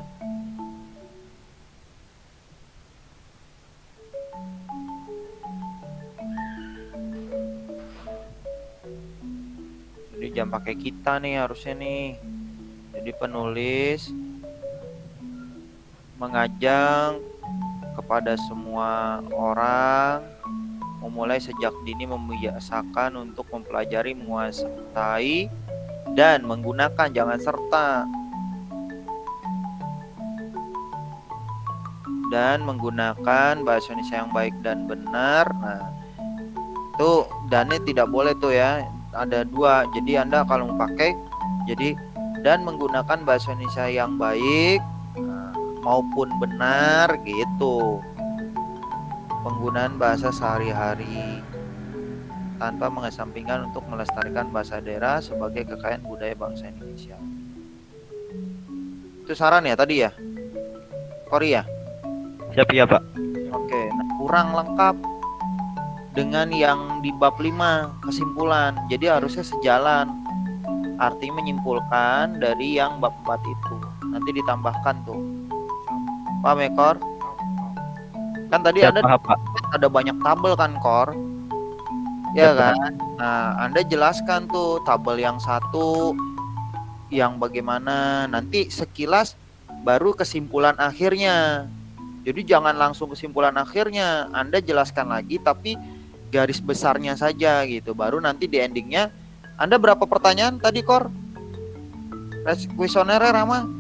Jadi jangan pakai kita nih harusnya nih. Jadi penulis mengajak kepada semua orang memulai sejak dini membiasakan untuk mempelajari, menguasai, dan menggunakan, jangan serta, dan menggunakan bahasa Indonesia yang baik dan benar. Nah, itu dannya tidak boleh tuh ya. Ada dua. Jadi Anda kalau mau pakai, jadi dan menggunakan bahasa Indonesia yang baik maupun benar gitu. Penggunaan bahasa sehari-hari tanpa mengesampingkan untuk melestarikan bahasa daerah sebagai kekayaan budaya bangsa Indonesia. Itu saran ya tadi ya? Korea? Siap ya Pak. Oke, nah, kurang lengkap dengan yang di bab 5 kesimpulan. Jadi harusnya sejalan. Artinya menyimpulkan dari yang bab 4 itu. Nanti ditambahkan tuh. Paham ya, Kor? Kan tadi Siap, Anda paham, Pak. ada banyak tabel kan, Kor? Ya kan? Nah, Anda jelaskan tuh tabel yang satu, yang bagaimana. Nanti sekilas baru kesimpulan akhirnya. Jadi jangan langsung kesimpulan akhirnya. Anda jelaskan lagi, tapi garis besarnya saja gitu. Baru nanti di endingnya, Anda berapa pertanyaan tadi, Kor? Kuesionernya Rama?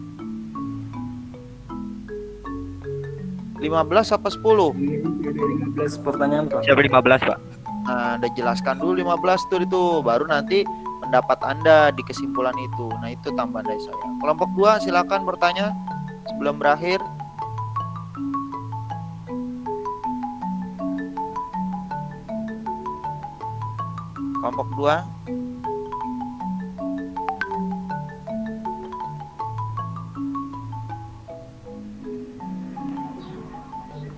15 apa 10? 15 pertanyaan Pak. Siap 15 Pak. Nah, Anda jelaskan dulu 15 tuh itu, baru nanti pendapat Anda di kesimpulan itu. Nah, itu tambahan dari saya. Kelompok 2 silakan bertanya sebelum berakhir. Kelompok 2.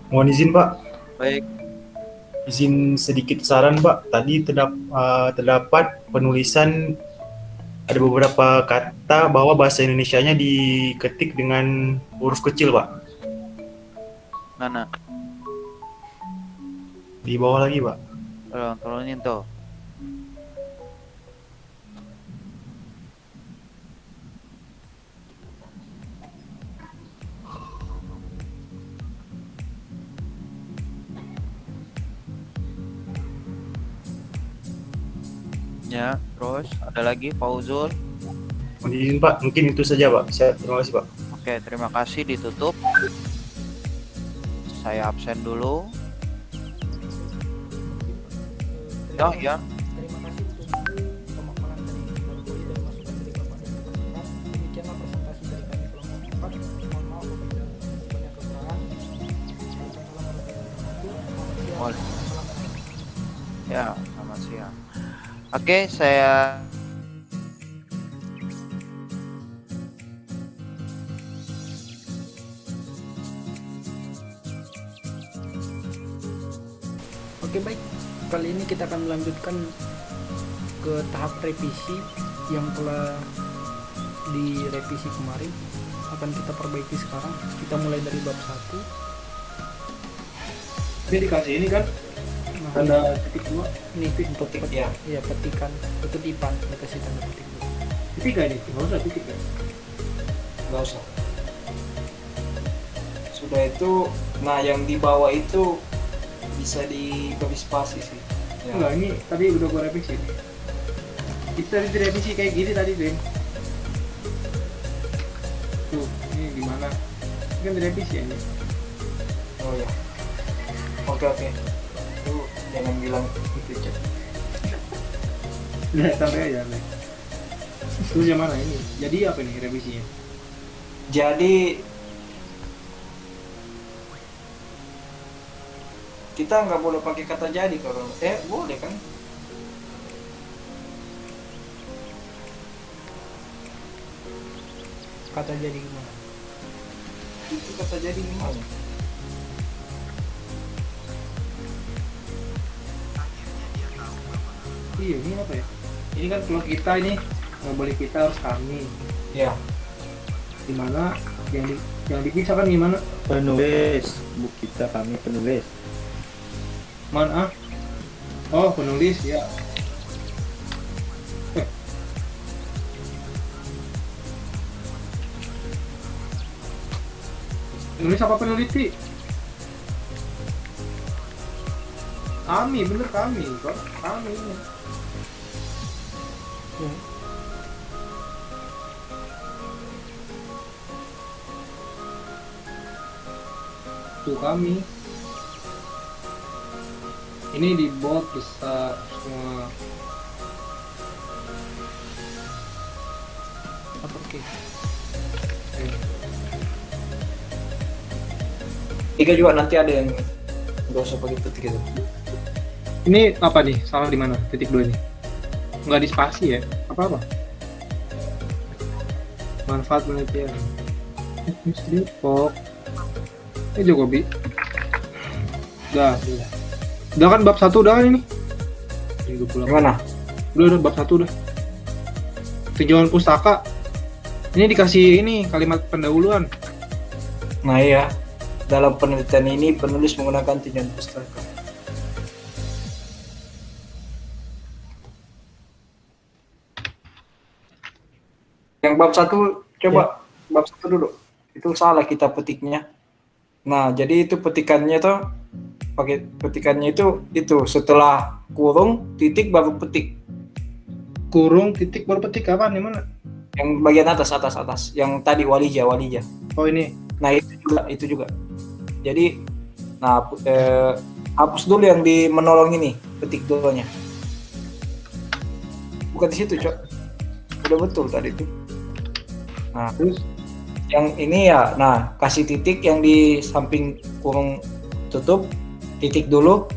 Mohon izin Pak, Baik. izin sedikit saran Pak. Tadi terdapat penulisan ada beberapa kata bahwa bahasa Indonesianya diketik dengan huruf kecil Pak. Mana? Di bawah lagi Pak. Turunin tuh. Ya, terus ada lagi Fauzul. Mohon izin Pak, mungkin itu saja Pak. Terima kasih Pak. Oke, terima kasih, ditutup. Saya absen dulu. Oh ya. Terima kasih untuk pemaparan dari Bang Boy dan masukan dari Bapak dan rekan-rekan. Demikianlah presentasi dari kami kelompok 4. Mohon maaf apabila banyak kekurangan. Waalaikumsalam warahmatullahi wabarakatuh. Ya, selamat siang. Oke, saya Oke, baik. Kali ini kita akan melanjutkan ke tahap revisi yang telah direvisi kemarin. Akan kita perbaiki sekarang. Kita mulai dari bab 1. Ini dikasih ini kan Nah, tanda titik 2. ini untuk Petik, ya. Iya, petikan, kutipan, dikasih tanda petik dulu. Titik ini, nggak usah titik ya. Nggak usah. Sudah itu, nah yang di bawah itu bisa diberi spasi sih. Ya. Enggak, ini tadi udah gua revisi. Itu tadi direvisi kayak gini tadi, Ben. Tuh, ini gimana? Ini kan direvisi ya ini. Oh ya. Oke. Itu jangan bilang itu cek. Nah, sampai aja, Ben. Itu yang mana ini? Jadi apa nih revisinya? Jadi kita nggak boleh pakai kata jadi kalau boleh kan? Kata jadi gimana? Itu kata jadi gimana? Iya, ini apa ya? Ini kan kalau kita ini nggak boleh kita, harus kami. Ya. Dimana yang dipisah kan gimana? Penulis, bu kita kami penulis. Mana? Oh, penulis ya. Penulis apa peneliti? Kami, bener kami, kok kami. Tuh kami. Ini di bold besar semua. Apa oke? Tiga juga nanti ada yang nggak usah pakai petik itu. Ini apa nih? Salah di mana? Titik 2 ini. Nggak di spasi ya? Apa-apa? Manfaat penelitian. Mesti pok. Jokowi. Udah. Udah kan bab 1 udah kan ini? Gimana? Udah bab 1 udah. Tinjauan pustaka. Ini dikasih ini kalimat pendahuluan. Nah iya. Dalam penelitian ini penulis menggunakan tinjauan pustaka. Yang bab 1 coba bab 1 dulu. Itu salah kita petiknya. Nah, jadi itu petikannya tuh pakai petikannya itu setelah kurung titik baru petik. Kurung titik baru petik kapan di mana? Yang bagian atas yang tadi walija. Oh ini. Nah, itu juga. Jadi hapus dulu yang di menolong ini, petik dulunya. Bukan di situ, Cok. Udah betul tadi itu. Nah, terus yang ini ya, kasih titik yang di samping kurung tutup, titik dulu.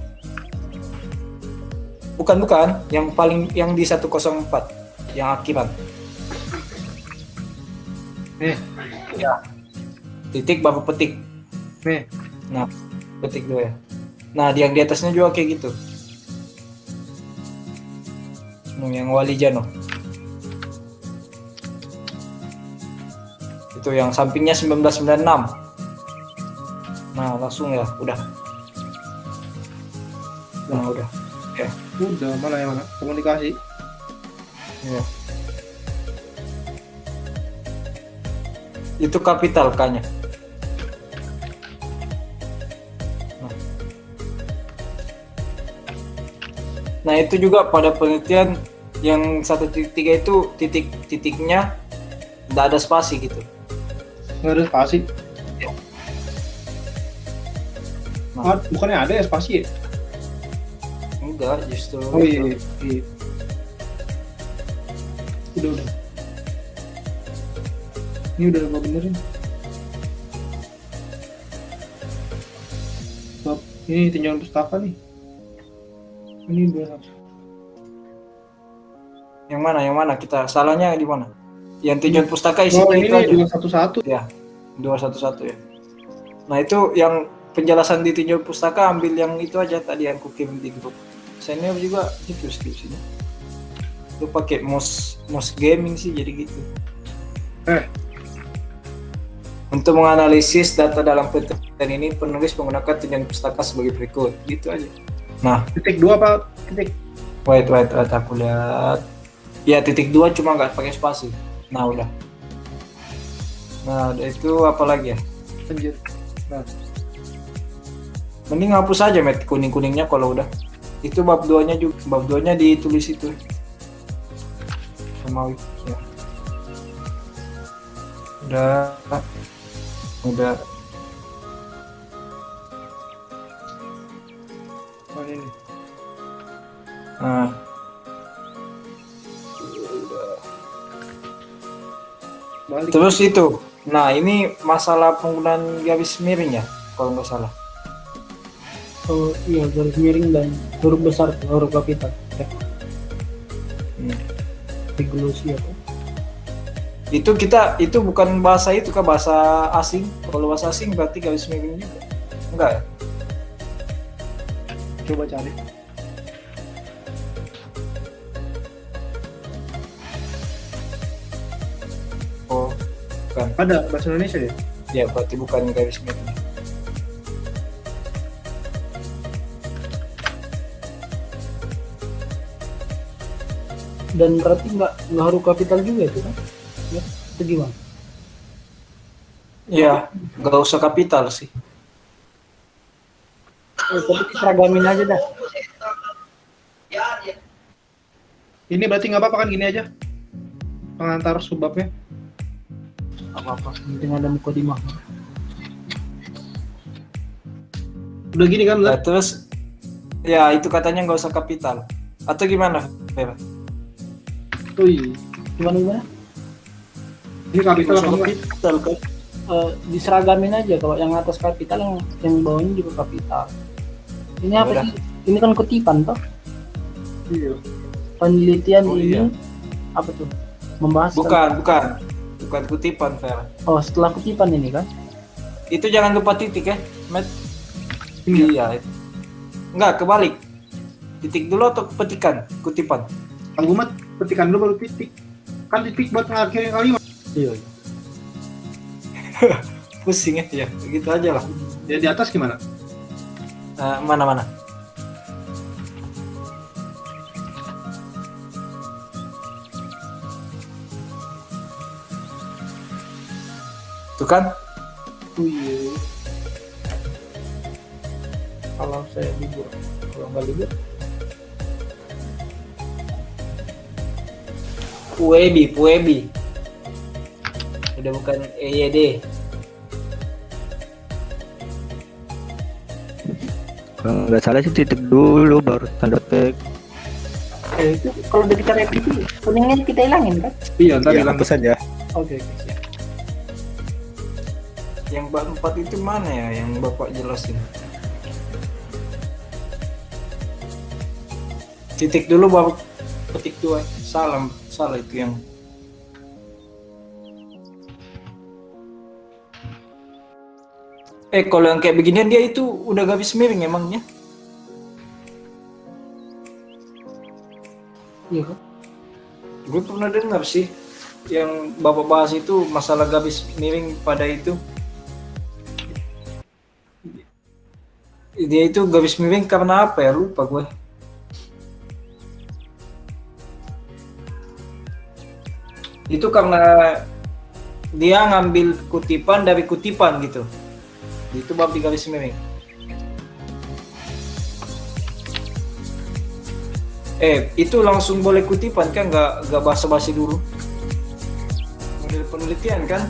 Bukan, yang di 104, yang akhiran. Ya. Titik baru petik. Nah, petik dulu ya. Nah, yang di atasnya juga kayak gitu. Yang walijano. Itu yang sampingnya 1996. Nah, langsung ya, udah. Nah, udah. Ya. Udah, mana komunikasi. Ya. Itu kapital K-nya. Nah, itu juga pada penelitian yang 1.3 itu titiknya tidak ada spasi gitu. Nggak ada spasi? Ya. Bukannya ada ya spasi ya? Enggak, justru. Oh iya. Udah. Ini udah gak benerin. Ini tinjauan pustaka nih. Ini benar. Yang mana kita salahnya di mana? Yang tinjauan pustaka isi itu aja. 211. Ya, 211 ya. Nah, itu yang penjelasan di tinjauan pustaka, ambil yang itu aja tadi yang kukirim di grup. Senior juga gitu skripsinya. Lu pakai mouse gaming sih jadi gitu. Untuk menganalisis data dalam penelitian ini, penulis menggunakan tinjauan pustaka sebagai berikut. Gitu aja. Nah, titik 2 apa titik? Wait, aku lihat. Ya, titik 2 cuma nggak pakai spasi. Nah, udah. Nah, itu apa lagi ya? Anjir. Nah. Mending hapus aja met kuning-kuningnya kalau udah. Itu bab 2-nya juga. Bab 2-nya ditulis itu. Sama ya. Udah. Ini. Nah. Terus itu. Nah, ini masalah penggunaan garis miring ya, kalau nggak salah. Oh iya, garis miring dan huruf besar, huruf kapital. Diglosia apa? Itu bukan bahasa itu kah, bahasa asing? Kalau bahasa asing berarti garis miring juga. Enggak ya? Coba cari. Oh, bukan. Ada bahasa Indonesia ya? Ya, berarti bukan garis miring. Dan berarti nggak huruf kapital juga itu kan? Ya, itu gimana? Ya, nggak usah kapital sih. Tapi seragamin aja dah. Ini berarti nggak apa-apa kan, gini aja pengantar subbabnya. Apa-apa, penting ada mukodimah. Udah gini kan, Nah, terus ya itu katanya nggak usah kapital. Atau gimana, Fer? Ui, Gimana? ini kapital apa enggak? Kapital kan? Diseragamin aja, kalau yang atas kapital, yang bawahnya juga kapital. Ini apa Udah. sih? Ini kan kutipan toh? Iya. Penelitian Oh, ini iya. apa tuh? Membahas Bukan kutipan, Fer. Oh, setelah kutipan ini kan? Itu jangan lupa titik ya, Matt. Iya. Itu. Enggak, kebalik. Titik dulu atau petikan, kutipan? Anggumat petikan dulu baru titik. Kan titik buat mengakhiri kalimat. Iya. Pusing ya, begitu aja lah. Ya di atas gimana? Mana? Tuh kan? Iya. Kalau saya libur, kalau nggak libur, Puebi. Udah bukan EYD. Kalau nggak salah sih titik dulu baru tanda petik. itu kalau udah kita revisi, kuningnya kita hilangin kan? Iya, ntar Ya, bilang hapus saja. Oke, siap. Yang bab 4 itu mana ya yang Bapak jelasin? Titik dulu baru petik 2. Salah itu yang kalau yang kayak beginian dia itu udah garis miring emangnya? Iya kan? Gue pernah dengar sih yang Bapak bahas itu masalah garis miring pada itu. Dia itu garis miring karena apa ya? Lupa gue. Itu karena dia ngambil kutipan dari kutipan gitu. Itu bab di garis miring. Itu langsung boleh kutipan kan, nggak basa-basi dulu. Model penelitian kan?